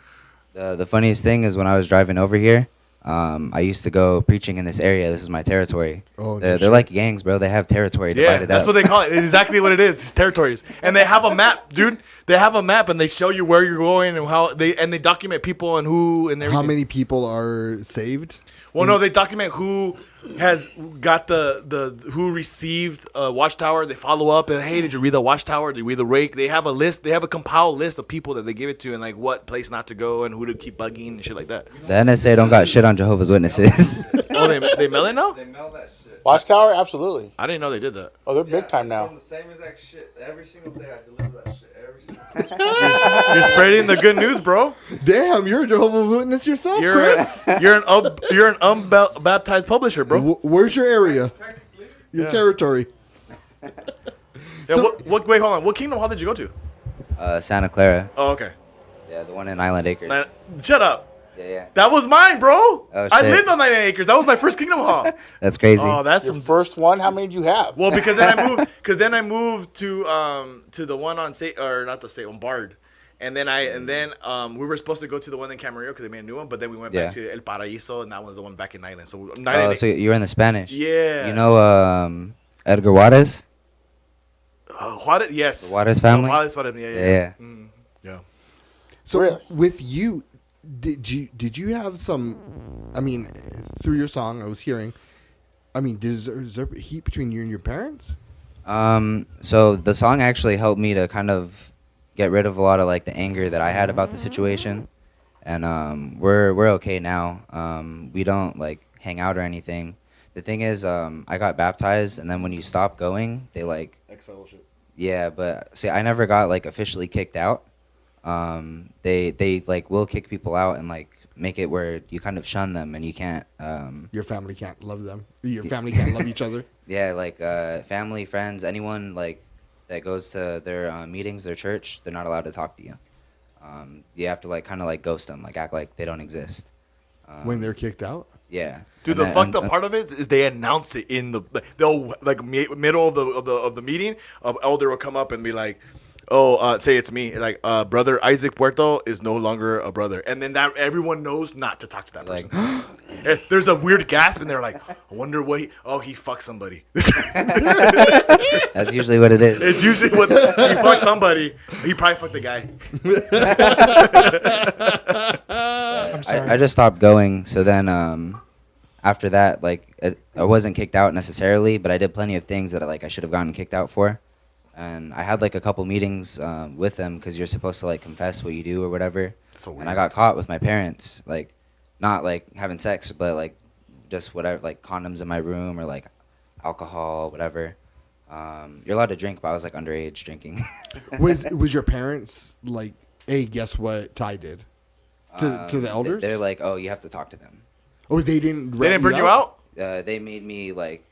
The funniest thing is when I was driving over here, I used to go preaching in this area. This is my territory. Oh, they're like gangs, bro. They have territory divided up. That's what they call it. It's exactly what it is. It's territories. And they have a map, dude. They have a map and they show you where you're going and how they document people and who and everything. How many people are saved? Well, no, they document who has got who received a Watchtower. They follow up and, hey, did you read the Watchtower? Did you read the Rake? They have a list. They have a compiled list of people that they give it to and like what place not to go and who to keep bugging and shit like that. The NSA don't got shit on Jehovah's Witnesses. Oh, they mail it now? They mail that shit. Watchtower, absolutely. I didn't know they did that. Oh, they're big time now. From the same exact shit. Every single day I deliver that shit. Every single day. You're spreading the good news, bro. Damn, you're a Jehovah's Witness yourself, Chris. You're an unbaptized publisher, bro. Where's your area? Your territory. Yeah, So- wait, hold on. What Kingdom Hall did you go to? Santa Clara. Oh, okay. Yeah, the one in Island Acres. Shut up. Yeah. That was mine, bro. Oh, I shit. lived on 99 acres. That was my first Kingdom Hall. That's crazy. Oh, that's Your some. first one? How many do you have? Well, because then I moved to the one on on Bard, and then we were supposed to go to the one in Camarillo because they made a new one, but then we went back to El Paraíso, and that was the one back in Island. So So you're in the Spanish. Yeah. You know Edgar Juarez? Juarez, yes. The Juarez family? Juarez, yeah. Yeah. So Really? with you, did you have some? I mean, through your song, I was hearing. I mean, is there heat between you and your parents? So the song actually helped me to kind of get rid of a lot of like the anger that I had about the situation, and we're okay now. We don't like hang out or anything. The thing is, I got baptized, and then when you stop going, they like Ex-fellowship. Yeah, but see, I never got like officially kicked out. They like will kick people out and like make it where you kind of shun them and you can't. Your family can't love them. Your family can't love each other. Yeah, like family, friends, anyone like that goes to their meetings, their church, they're not allowed to talk to you. You have to like kind of like ghost them, like act like they don't exist. When they're kicked out. Yeah. Dude, the fucked up part of it is they announce it in the middle of the meeting. An elder will come up and be like, "Oh, say it's me." Like, brother Isaac Puerto is no longer a brother, and then that everyone knows not to talk to that person. Like, there's a weird gasp, and they're like, "I wonder what he fucked somebody." That's usually what it is. It's usually what he fucked somebody. He probably fucked the guy. I'm sorry. I just stopped going. So then after that, like I wasn't kicked out necessarily, but I did plenty of things that I should have gotten kicked out for. And I had like a couple meetings with them because you're supposed to like confess what you do or whatever. And I got caught with my parents, like not like having sex, but like just whatever, like condoms in my room or like alcohol, whatever. You're allowed to drink, but I was like underage drinking. Was your parents like, hey, guess what Ty did to the elders? They're like, oh, you have to talk to them. Oh, they didn't. They didn't bring you out. They made me like,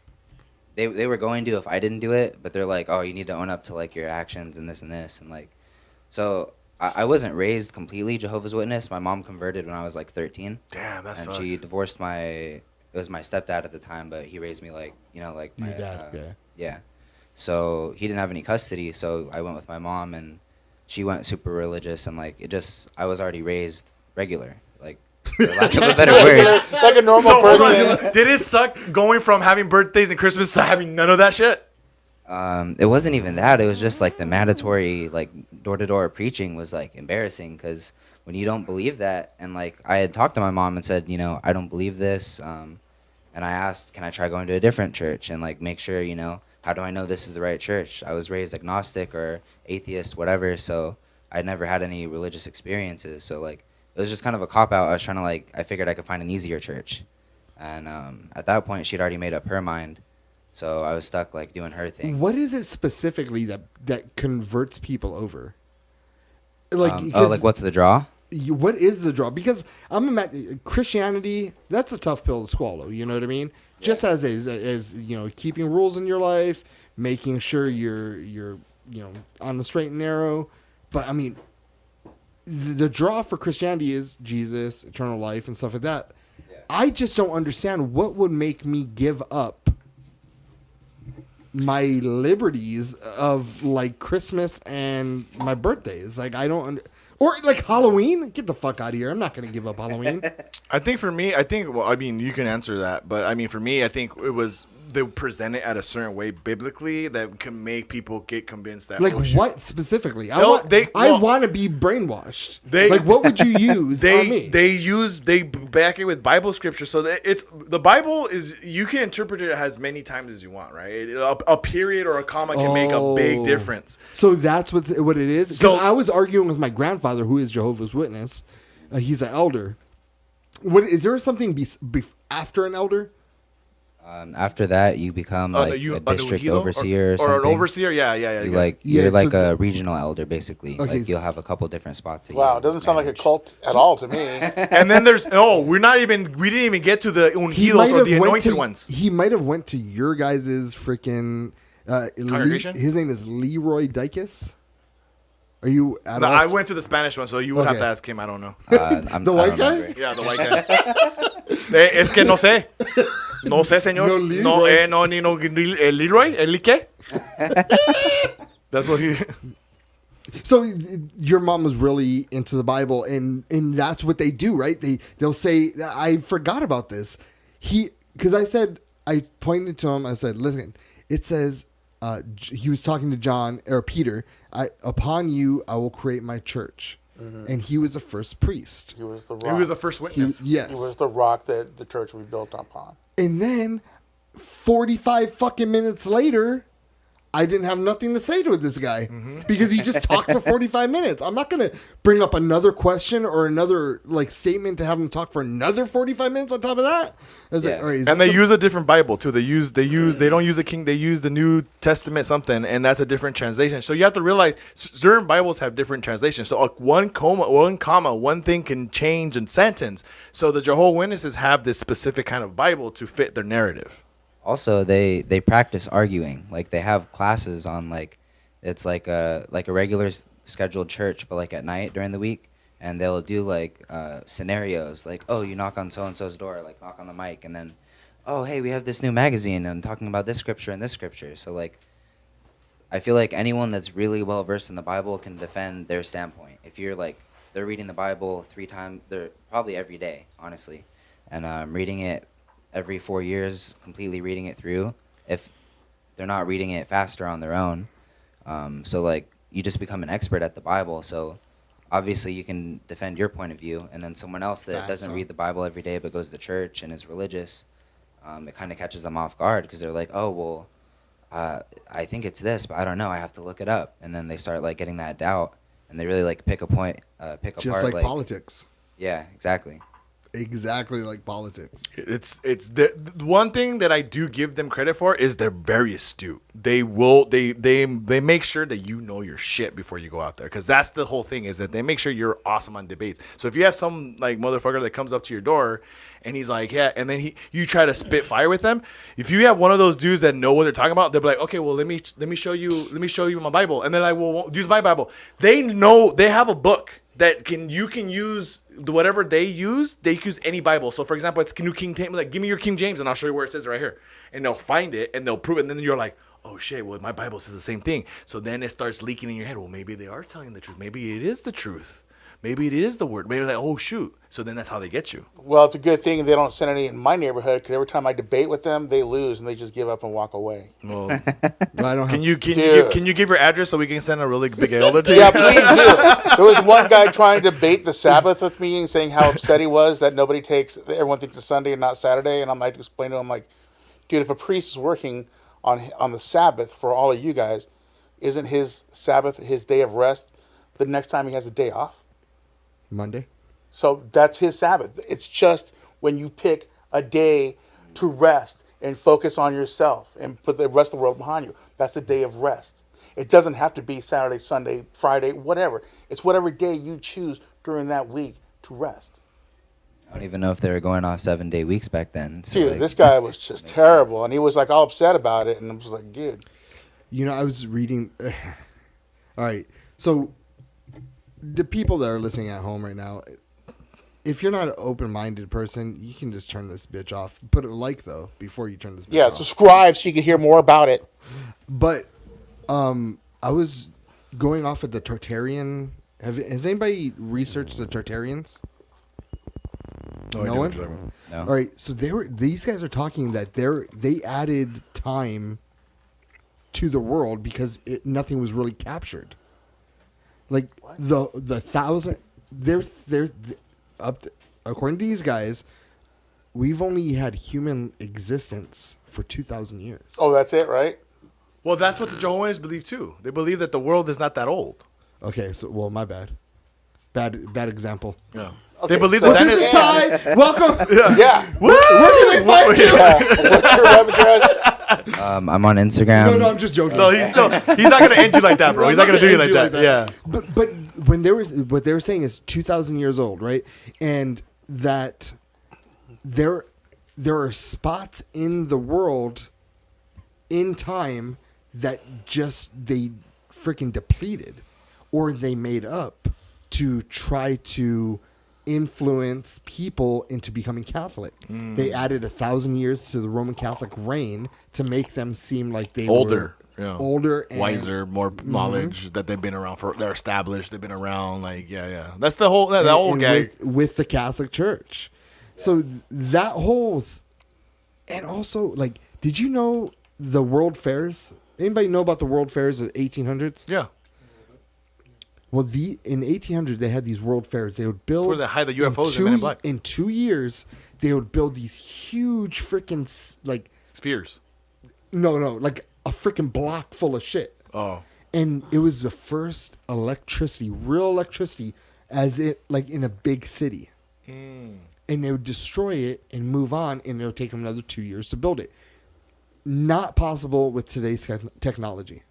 they were going to if I didn't do it, but they're like, oh, you need to own up to like your actions and this and like, so I wasn't raised completely Jehovah's Witness. My mom converted when I was like 13. Damn, that sucks. And she divorced it was my stepdad at the time, but he raised me like, like Your my dad, yeah. Yeah. So he didn't have any custody, so I went with my mom, and she went super religious, and like I was already raised regular, like for lack of a better word. Like a normal So hold person. on, did it suck going from having birthdays and Christmas to having none of that shit? It wasn't even that. It was just like the mandatory like door-to-door preaching was like embarrassing because when you don't believe that, and like I had talked to my mom and said, I don't believe this, and I asked, can I try going to a different church and like make sure, how do I know this is the right church? I was raised agnostic or atheist, whatever, so I never had any religious experiences. So like it was just kind of a cop-out. I was trying to I figured I could find an easier church. And at that point, she'd already made up her mind. So I was stuck like doing her thing. What is it specifically that converts people over? Like, like what's the draw? What is the draw? Because Christianity, that's a tough pill to swallow. You know what I mean? Yeah. Just as keeping rules in your life, making sure you're on the straight and narrow. But I mean, the draw for Christianity is Jesus, eternal life, and stuff like that. Yeah. I just don't understand what would make me give up my liberties of like Christmas and my birthdays. Like I don't. Or like Halloween, get the fuck out of here. I'm not going to give up Halloween. I think for me, well, I mean, you can answer that, but I mean, for me, I think it was they present it at a certain way biblically that can make people get convinced that. Like what specifically? I want to be brainwashed. Like what would you use on me? They back it with Bible scripture, so that the Bible is you can interpret it as many times as you want, right? A period or a comma can make a big difference. So that's what it is. Because I was arguing with my grandfather, who is Jehovah's Witness. He's an elder. What is there something after an elder? After that, you become like a district overseer or something. Or an overseer, yeah. You're like a regional elder, basically. Okay. Like you'll have a couple different spots. Wow, it doesn't sound like a cult at all to me. And then there's we didn't even get to the ungidos or the anointed ones. He might have went to your guys' freaking congregation. His name is Leroy Dykes. Are you? I went to the Spanish one, so you would have to ask him. I don't know. The white guy? Yeah, the white guy. Es que no sé. No sé, señor. No, Leroy. ¿El qué? That's what he. So your mom was really into the Bible, and that's what they do, right? They'll say, I forgot about this. Because I pointed to him. I said, listen, it says. He was talking to John or Peter. Upon you, I will create my church, and he was the first priest. He was the rock. He was the first witness. Yes, he was the rock that the church was built upon. And then, 45 fucking minutes later, I didn't have nothing to say to this guy because he just talked for 45 minutes. I'm not going to bring up another question or another like statement to have him talk for another 45 minutes on top of that. And they use a different Bible too. They don't use the King. They use the New Testament something, and that's a different translation. So you have to realize certain Bibles have different translations. So one comma, one thing can change in sentence. So the Jehovah's Witnesses have this specific kind of Bible to fit their narrative. Also, they practice arguing. Like they have classes on it's like a regular scheduled church, but like at night during the week, and they'll do like scenarios. Like, oh, you knock on so and so's door, like knock on the mic, and then, oh, hey, we have this new magazine and talking about this scripture and this scripture. So like, I feel like anyone that's really well versed in the Bible can defend their standpoint. If you're like, they're reading the Bible 3 times, they're probably every day, honestly, and reading it every 4 years, completely reading it through, if they're not reading it faster on their own. So like you just become an expert at the Bible. So obviously you can defend your point of view, and then someone else that doesn't read the Bible every day but goes to church and is religious, it kind of catches them off guard because they're like, oh well, I think it's this, but I don't know. I have to look it up, and then they start like getting that doubt, and they really like pick Just apart like politics. Yeah, exactly. Exactly like politics. It's the one thing that I do give them credit for is they're very astute. They make sure that you know your shit before you go out there, because that's the whole thing, is that they make sure you're awesome on debates. So if you have some like motherfucker that comes up to your door and he's like, yeah, and then you try to spit fire with them, if you have one of those dudes that know what they're talking about, they'll be like, okay, well let me show you my Bible, and then I will use my Bible. They know, they have a book that you can use whatever they use. They use any Bible. So for example, it's New King James. Like, give me your King James, and I'll show you where it says right here. And they'll find it and they'll prove it. And then you're like, oh shit, well my Bible says the same thing. So then it starts leaking in your head. Well, maybe they are telling the truth. Maybe it is the truth. Maybe it is the word. Maybe like, oh shoot. So then that's how they get you. Well, it's a good thing they don't send any in my neighborhood, because every time I debate with them, they lose and they just give up and walk away. Well, I don't can you give your address so we can send a really big elder to Yeah, you? please do. There was one guy trying to debate the Sabbath with me and saying how upset he was that everyone thinks it's Sunday and not Saturday. And I'm like, to explain to him, like, dude, if a priest is working on the Sabbath for all of you guys, isn't his Sabbath, his day of rest, the next time he has a day off? Monday. So that's his Sabbath. It's just when you pick a day to rest and focus on yourself and put the rest of the world behind you. That's the day of rest. It doesn't have to be Saturday, Sunday, Friday, whatever. It's whatever day you choose during that week to rest. I don't even know if they were going off 7-day weeks back then. So Dude, like, this guy was just terrible. And he was like all upset about it. And I was like, dude. You know, I was reading. All right. So the people that are listening at home right now, if you're not an open-minded person, you can just turn this bitch off. Put a like, though, before you turn this bitch off. Subscribe so you can hear more about it. But I was going off of the Tartarian. Has anybody researched the Tartarians? No one? No. All right, so these guys are talking that they added time to the world because nothing was really captured. Like the 1,000, they're up. According to these guys, we've only had human existence for 2,000 years. Oh, that's it, right? Well, that's what the Jehovah's believe too. They believe that the world is not that old. Okay, so my bad example. Yeah. Okay, they believe so that this is Ty. Welcome. Yeah. Where can they find you? What's your web address? I'm on Instagram. No, I'm just joking. No, he's not gonna end you like that, bro. He's not gonna do you like that. Yeah. But when what they were saying is 2,000 years old, right? And that there are spots in the world in time that just they freaking depleted or they made up to try to influence people into becoming Catholic. They added 1,000 years to the Roman Catholic reign to make them seem like they Older. were Yeah. older and wiser, more knowledge, that they've been around they're established, they've been around, like, yeah. That's the whole, that old guy. with the Catholic Church. So that whole, and also, like, did you know the World Fairs? Anybody know about the World Fairs of 1800s? Yeah. Well, in 1800 they had these World Fairs. They would build Where they hide the UFOs and Men in Black. In 2 years, they would build these huge freaking like Spears. No, like a freaking block full of shit. Oh. And it was the first electricity, real electricity, as it like in a big city. And they would destroy it and move on, and it would take them another 2 years to build it. Not possible with today's technology.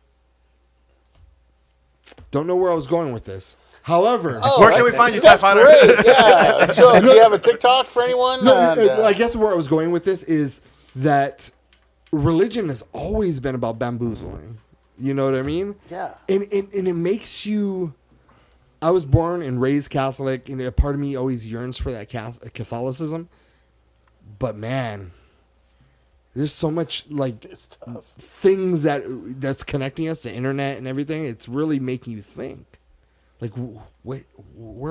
Don't know where I was going with this. However, where can we find you, That's Ty great. Yeah. So, do you have a TikTok for anyone? No, And, I guess where I was going with this is that religion has always been about bamboozling. You know what I mean? Yeah. And it makes you. I was born and raised Catholic, and a part of me always yearns for that Catholicism. But man, there's so much like things that's connecting us, the internet and everything. It's really making you think. Like, where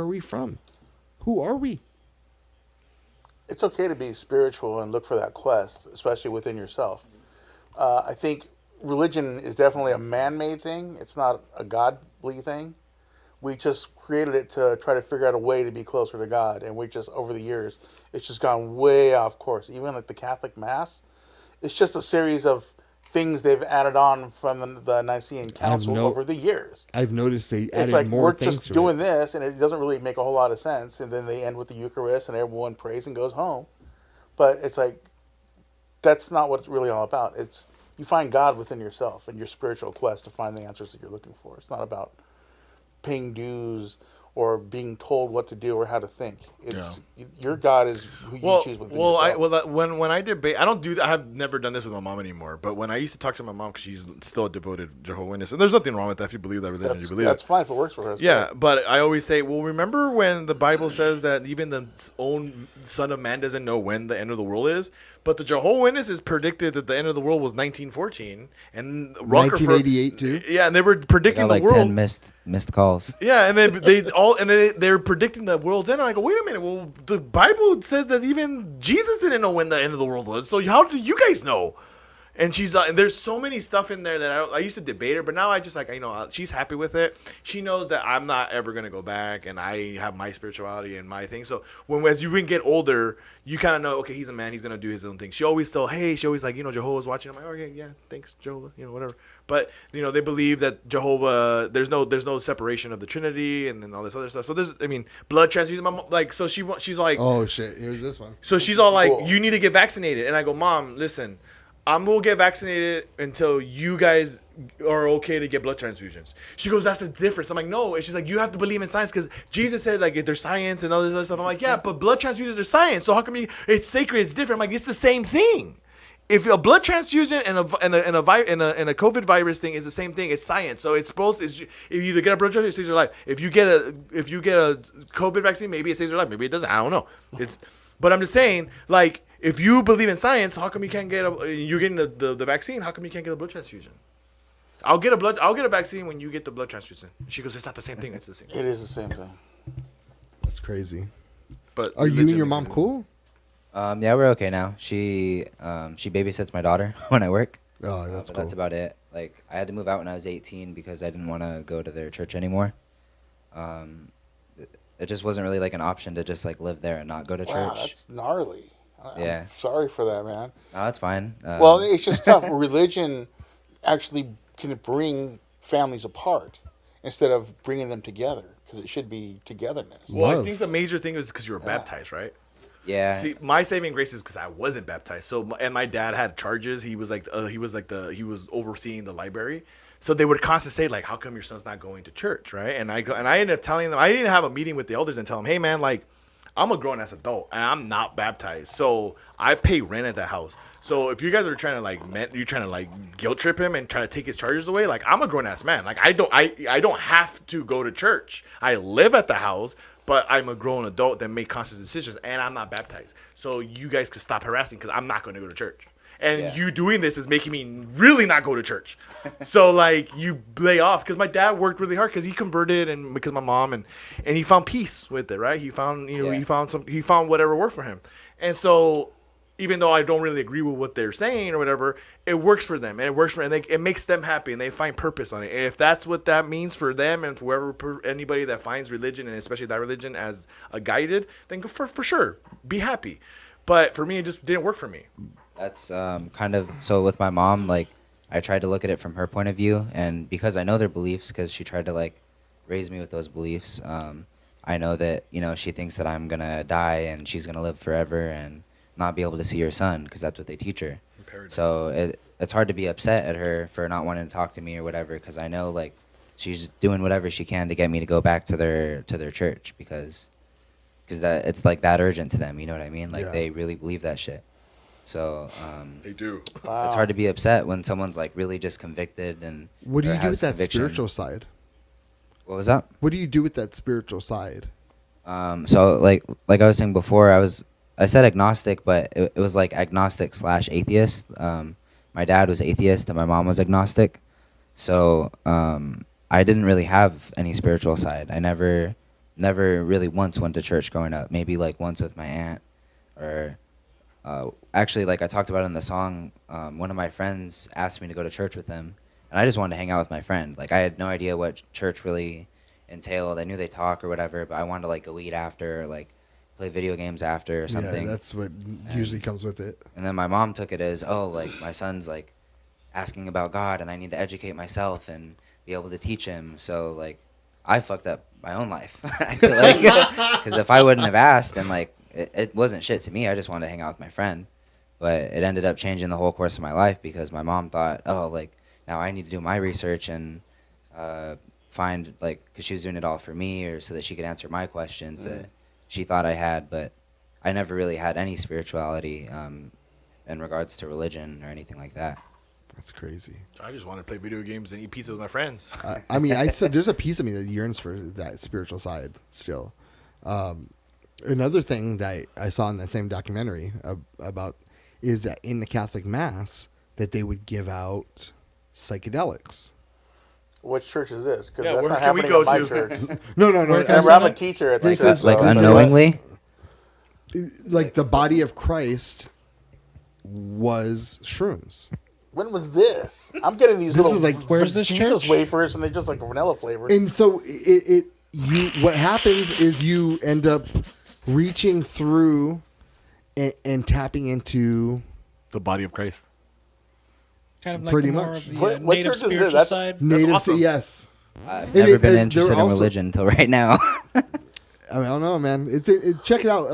are we from? Who are we? It's okay to be spiritual and look for that quest, especially within yourself. I think religion is definitely a man-made thing. It's not a godly thing. We just created it to try to figure out a way to be closer to God, and we just over the years, it's just gone way off course. Even like the Catholic Mass, it's just a series of things they've added on from the Nicene Council over the years. I've noticed they added It's like more we're things just to doing it. this, and it doesn't really make a whole lot of sense. And then they end with the Eucharist, and everyone prays and goes home. But it's like that's not what it's really all about. It's you find God within yourself and your spiritual quest to find the answers that you're looking for. It's not about paying dues or being told what to do or how to think. It's your God is who you choose within yourself. When I debate, I don't do that. I have never done this with my mom anymore. But when I used to talk to my mom, because she's still a devoted Jehovah's Witness, and there's nothing wrong with that if you believe that religion, you believe that's fine if it works for her. Yeah, but I always say, well, remember when the Bible says that even the own Son of Man doesn't know when the end of the world is? But the Jehovah's Witnesses predicted that the end of the world was 1914, and 1988 too. Yeah, and they were predicting like the world. 10 missed calls. Yeah, and they're predicting the world's end. And I go, wait a minute. Well, the Bible says that even Jesus didn't know when the end of the world was. So how do you guys know? And she's and there's so many stuff in there that I used to debate her, but now I just she's happy with it. She knows that I'm not ever gonna go back, and I have my spirituality and my thing. So as you get older, you kind of know, okay, he's a man, he's gonna do his own thing. She always like, Jehovah's watching. I'm like, okay, yeah, thanks, Jehovah, whatever. But they believe that Jehovah, there's no separation of the Trinity, and then all this other stuff. So blood transfusion. So she's like, oh shit, here's this one. So she's all like, you need to get vaccinated, and I go, Mom, listen. I'm going to get vaccinated until you guys are okay to get blood transfusions. She goes, that's the difference. I'm like, no. And she's like, you have to believe in science because Jesus said, like, there's science and all this other stuff. I'm like, yeah, but blood transfusions are science. So how come it's sacred, it's different? I'm like, it's the same thing. If a blood transfusion and a COVID virus thing is the same thing, it's science. So it's both. If you either get a blood transfusion, it saves your life. If you get a COVID vaccine, maybe it saves your life. Maybe it doesn't. I don't know. But I'm just saying, like, if you believe in science, how come you can't get you're getting the vaccine? How come you can't get a blood transfusion? I'll get a vaccine when you get the blood transfusion. She goes, it's not the same thing. It's the same thing. It is the same thing. That's crazy. But are you and your mom cool? Yeah, we're okay now. She babysits my daughter when I work. Oh, that's but cool. That's about it. Like, I had to move out when I was 18 because I didn't want to go to their church anymore. It just wasn't really like an option to just like live there and not go to Wow, church. that's gnarly. Yeah. I'm sorry for that, man. No, that's fine. Well, it's just tough. Religion actually can bring families apart instead of bringing them together because it should be togetherness. Well, I think the major thing is because you were baptized, right? Yeah. See, my saving grace is because I wasn't baptized. So, and my dad had charges. He was overseeing the library. So they would constantly say, like, how come your son's not going to church, right? And I ended up telling them, I didn't have a meeting with the elders and tell them, hey, man, like, I'm a grown-ass adult, and I'm not baptized. So I pay rent at the house. So if you guys are trying to, guilt trip him and try to take his charges away, like, I'm a grown-ass man. Like, I don't have to go to church. I live at the house, but I'm a grown adult that make conscious decisions, and I'm not baptized. So you guys could stop harassing because I'm not going to go to church. And you doing this is making me really not go to church. So, like, you lay off. Because my dad worked really hard because he converted and because my mom. And he found peace with it, right? He found, he found whatever worked for him. And so, even though I don't really agree with what they're saying or whatever, it works for them. And it works for them. It makes them happy. And they find purpose on it. And if that's what that means for them and for anybody that finds religion, and especially that religion, as a guided, then go for sure. Be happy. But for me, it just didn't work for me. That's kind of so with my mom. Like, I tried to look at it from her point of view, and because I know their beliefs, because she tried to like raise me with those beliefs. I know that she thinks that I'm gonna die and she's gonna live forever and not be able to see her son because that's what they teach her. So it's hard to be upset at her for not wanting to talk to me or whatever because I know like she's doing whatever she can to get me to go back to their church because that it's like that urgent to them. You know what I mean? Like they really believe that shit. So they do. It's hard to be upset when someone's like really just convicted and. What do you do with that spiritual side? What was that? What do you do with that spiritual side? So like I was saying before, I said agnostic, but it was like agnostic / atheist. My dad was atheist and my mom was agnostic, so I didn't really have any spiritual side. I never really once went to church growing up. Maybe like once with my aunt or. Actually, like I talked about in the song, one of my friends asked me to go to church with him, and I just wanted to hang out with my friend. Like I had no idea what church really entailed. I knew they talk or whatever, but I wanted to like go eat after, or, like play video games after or something. Yeah, that's what usually comes with it. And then my mom took it as, oh, like my son's like asking about God, and I need to educate myself and be able to teach him. So like I fucked up my own life. I feel like because if I wouldn't have asked, and like it wasn't shit to me, I just wanted to hang out with my friend. But it ended up changing the whole course of my life because my mom thought, oh, like now I need to do my research and find like, because she was doing it all for me or so that she could answer my questions that she thought I had, but I never really had any spirituality in regards to religion or anything like that. That's crazy. I just want to play video games and eat pizza with my friends. I mean, there's a piece of me that yearns for that spiritual side still. Another thing that I saw in that same documentary about is that in the Catholic Mass that they would give out psychedelics. What church is this? Because Yeah, that's where not can we happening go at my to? church. No. Remember, I'm a teacher at This that. is Like so- unknowingly? Like the body of Christ was shrooms. When was this? I'm getting these This little is like- Where's this Jesus church? wafers, and they just like vanilla flavored. And so what happens is you end up reaching through and tapping into The body of Christ. Kind of like Pretty more much. of the What native church is this? spiritual That's- side. native. awesome. Yes. I've And never it- been and interested they're in also- religion until right now. I mean, I don't know, man. Check it out.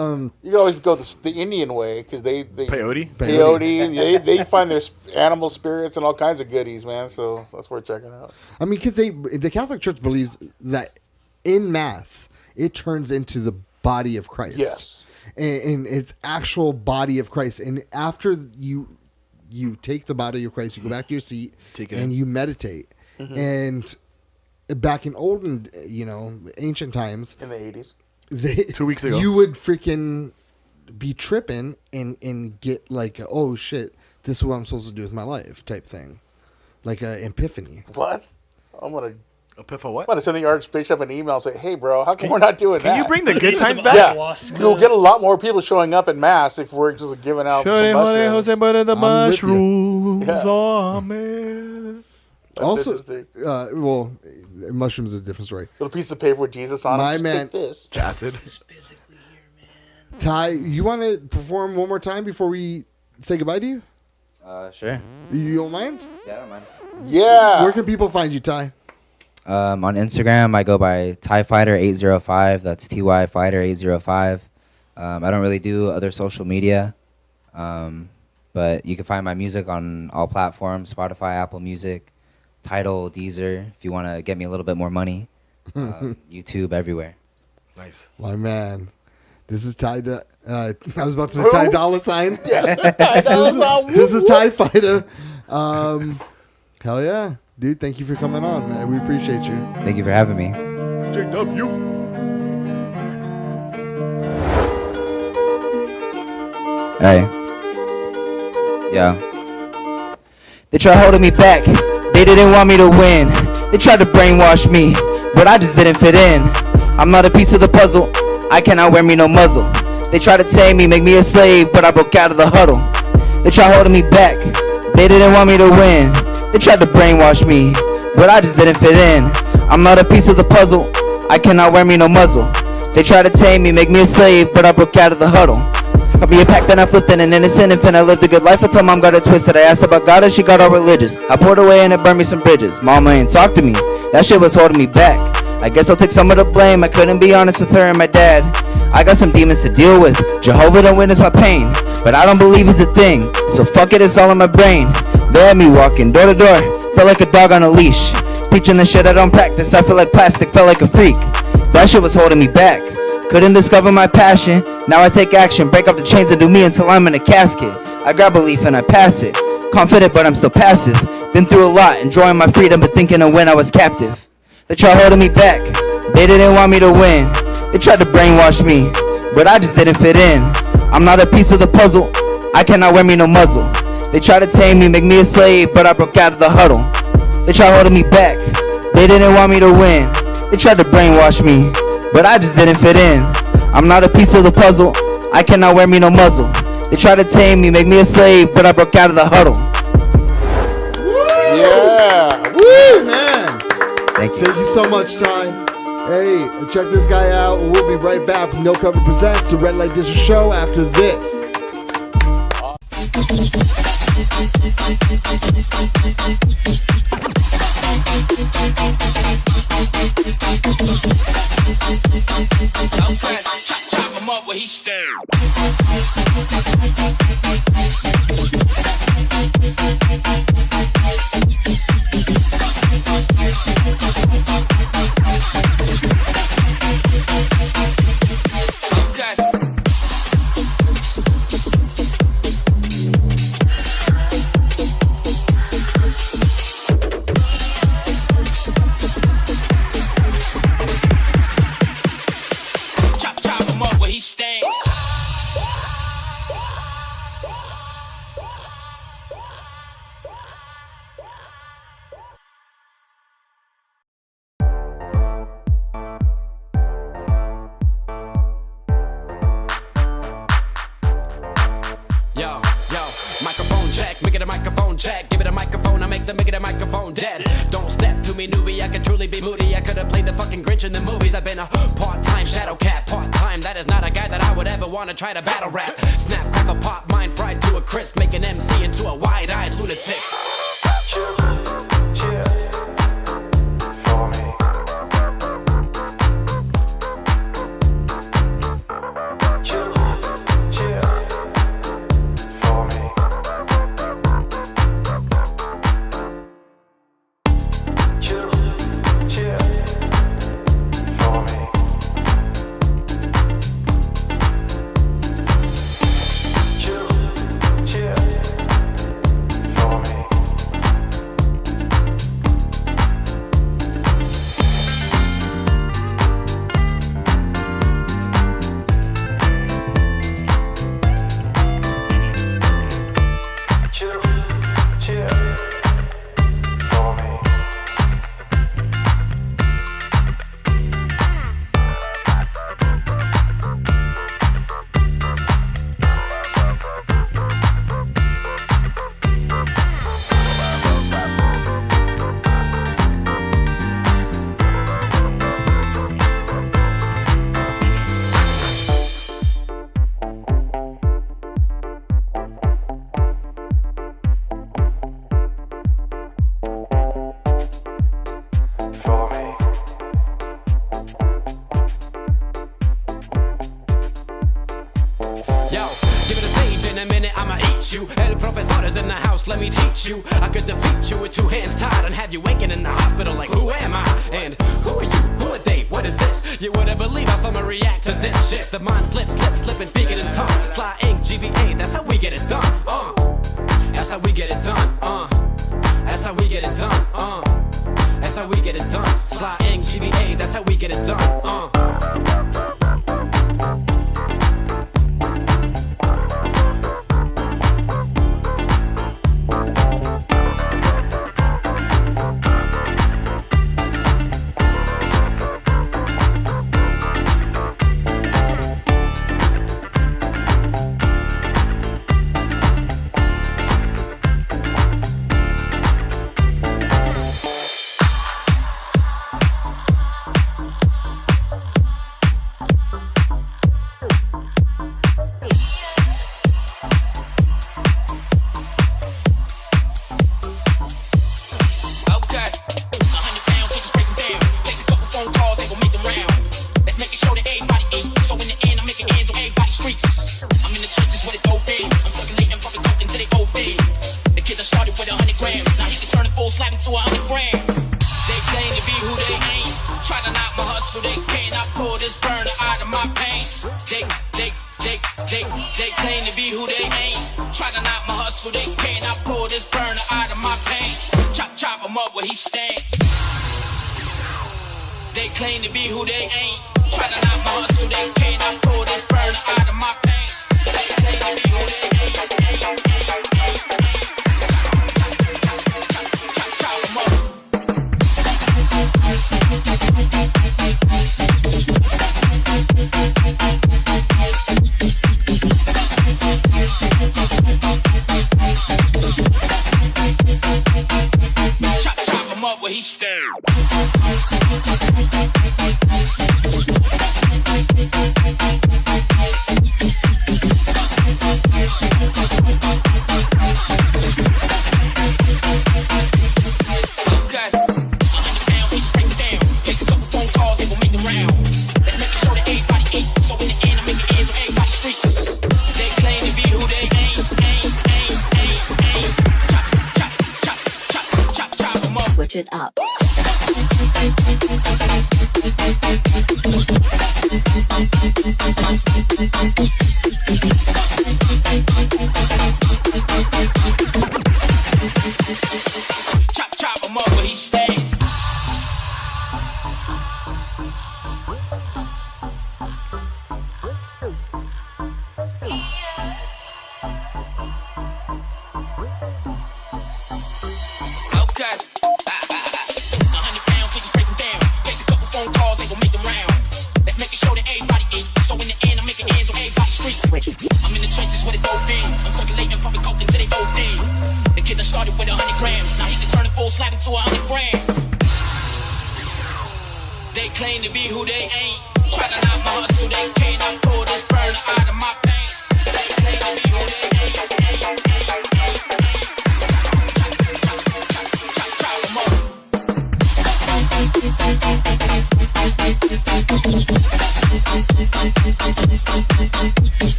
You can always go the Indian way because they Peyote? peyote. they find their animal spirits and all kinds of goodies, man. So that's worth checking out. I mean, because the Catholic Church believes that in Mass it turns into the body of Christ. Yes. And it's actual body of Christ. And after you take the body of Christ, you go back to your seat Take it and in. you meditate. And back in olden, ancient times, In the 80s. 2 weeks ago. you would freaking be tripping and get like, oh shit, this is what I'm supposed to do with my life type thing, like an epiphany. What? I'm gonna what? send the Archbishop an email and say, "Hey, bro, how come we're not doing that? Can you bring the good times Yeah, back? you'll get a lot more people showing up at Mass if we're just giving out some mushrooms. the I'm with you. mushrooms. Yeah. Oh, man. That's Also, interesting. well, mushrooms is a different story. Little piece of paper with Jesus on My it. Just man. take this. Acid. Ty, you want to perform one more time before we say goodbye to you? Sure. You don't mind? Yeah, I don't mind. Yeah. Where can people find you, Ty? On Instagram, I go by TyFighter805. That's TY Fighter 805. I don't really do other social media, but you can find my music on all platforms: Spotify, Apple Music, Tidal, Deezer. If you want to get me a little bit more money, YouTube, everywhere. Nice. My man. This is Ty. I was about to say Who? Ty Dolla Sign. Yeah. Ty Dolla Sign. This is Ty Fighter. Hell yeah, dude! Thank you for coming on, man. We appreciate you. Thank you for having me. JW. Hey. Yo. They tried holding me back. They didn't want me to win. They tried to brainwash me, but I just didn't fit in. I'm not a piece of the puzzle. I cannot wear me no muzzle. They tried to tame me, make me a slave, but I broke out of the huddle. They tried holding me back. They didn't want me to win. They tried to brainwash me, but I just didn't fit in. I'm not a piece of the puzzle. I cannot wear me no muzzle. They tried to tame me, make me a slave, but I broke out of the huddle. Got me a pack, then I flipped in an innocent infant. I lived a good life until mom got it twisted. I asked about God and she got all religious. I poured away and it burned me some bridges. Mama ain't talk to me. That shit was holding me back. I guess I'll take some of the blame. I couldn't be honest with her and my dad. I got some demons to deal with. Jehovah don't witness my pain, but I don't believe it's a thing. So fuck it, it's all in my brain. They had me walking door to door, felt like a dog on a leash. Teaching the shit I don't practice. I feel like plastic, felt like a freak. That shit was holding me back. Couldn't discover my passion. Now I take action, break up the chains and do me until I'm in a casket. I grab a leaf and I pass it. Confident but I'm still passive. Been through a lot, enjoying my freedom, but thinking of when I was captive. They tried holding me back. They didn't want me to win. They tried to brainwash me, but I just didn't fit in. I'm not a piece of the puzzle. I cannot wear me no muzzle. They tried to tame me, make me a slave, but I broke out of the huddle. They tried holding me back. They didn't want me to win. They tried to brainwash me, but I just didn't fit in. I'm not a piece of the puzzle. I cannot wear me no muzzle. They tried to tame me, make me a slave, but I broke out of the huddle. Yeah. Woo, man. Thank you. Thank you so much, Ty. Hey, check this guy out. We'll be right back with No Cover Presents the Red Light District Show after this. Okay, chop him up where he stand. Okay. Chop him up where he stands. Yo, microphone check, make it a microphone check. Give it a microphone, I make it a microphone dead. Don't step to me, newbie, I could truly be moody. I could have played the fucking Grinch in the movies. I've been a part-time shadow cat, part-time. That is not a guy that I would ever want to try to battle rap. Snap, crackle, pop, mind fried to a crisp. Make an MC into a wide-eyed lunatic. Yo, give it a stage in a minute, I'ma eat you. El profesor is in the house, let me teach you. I could defeat you with two hands tied and have you waking in the hospital like, who am I? And who are you? Who are they? What is this? You wouldn't believe how someone react to this shit. The mind slips, slipping, speaking in tongues. Sly ink, GVA, that's how we get it done. That's how we get it done. That's how we get it done. That's how we get it done. Sly ink, GVA, that's how we get it done. They claim to be who they ain't. Try to knock my hustle, they can't. I pull this burner out of my pain. Chop him up where he stands. They claim to be who they ain't. Try to knock my hustle, they can't. I pull this burner out of my pain. They claim to be who they ain't. Chop him up. Chop him up where he stands. Okay. 100 pounds, we just break it down. Take a couple phone calls, they gon' make them round. Let's make sure that everybody eat. So in the end, I make it ends on everybody's street. They claim to be who they ain't. Chop 'em up. Switch it up. Chop 'em up where he stays. Okay. 100 pounds, we just break them down. Take a couple phone calls, they gon' make them round. Let's make sure that everybody eat. So in the end, I make it ends on everybody's street. I'm in the trenches with it both in. I'm circulating public coke until they both in. The kid that started with 100 grams. Now he can turn a full slab into 100 grams. They claim to be who they ain't. Try to knock my hustle, they can't. I pull this burner out of my pants. They claim to be who they ain't. Chop 'em up.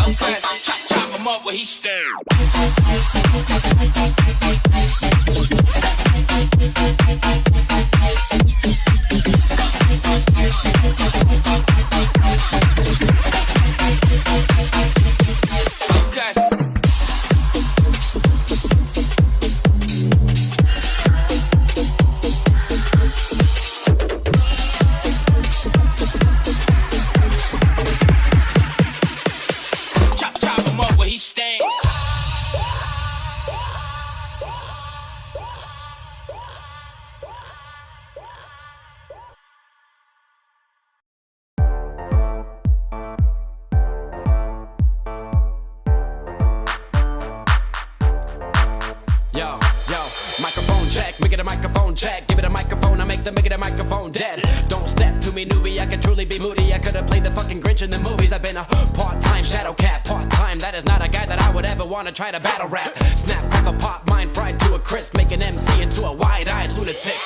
Okay, chop 'em up where he stand. Okay. Chop 'em up where he stands. Yo, microphone check, make it a microphone check. Give it a microphone, I make it a microphone dead. Don't step to me, newbie, I could truly be moody. I could have played the fucking Grinch in the movies. I've been a part-time shadow cat, part-time. That is not a guy that I would ever want to try to battle rap. Snap, crackle, pop, mind fried to a crisp. Make an MC into a wide-eyed lunatic.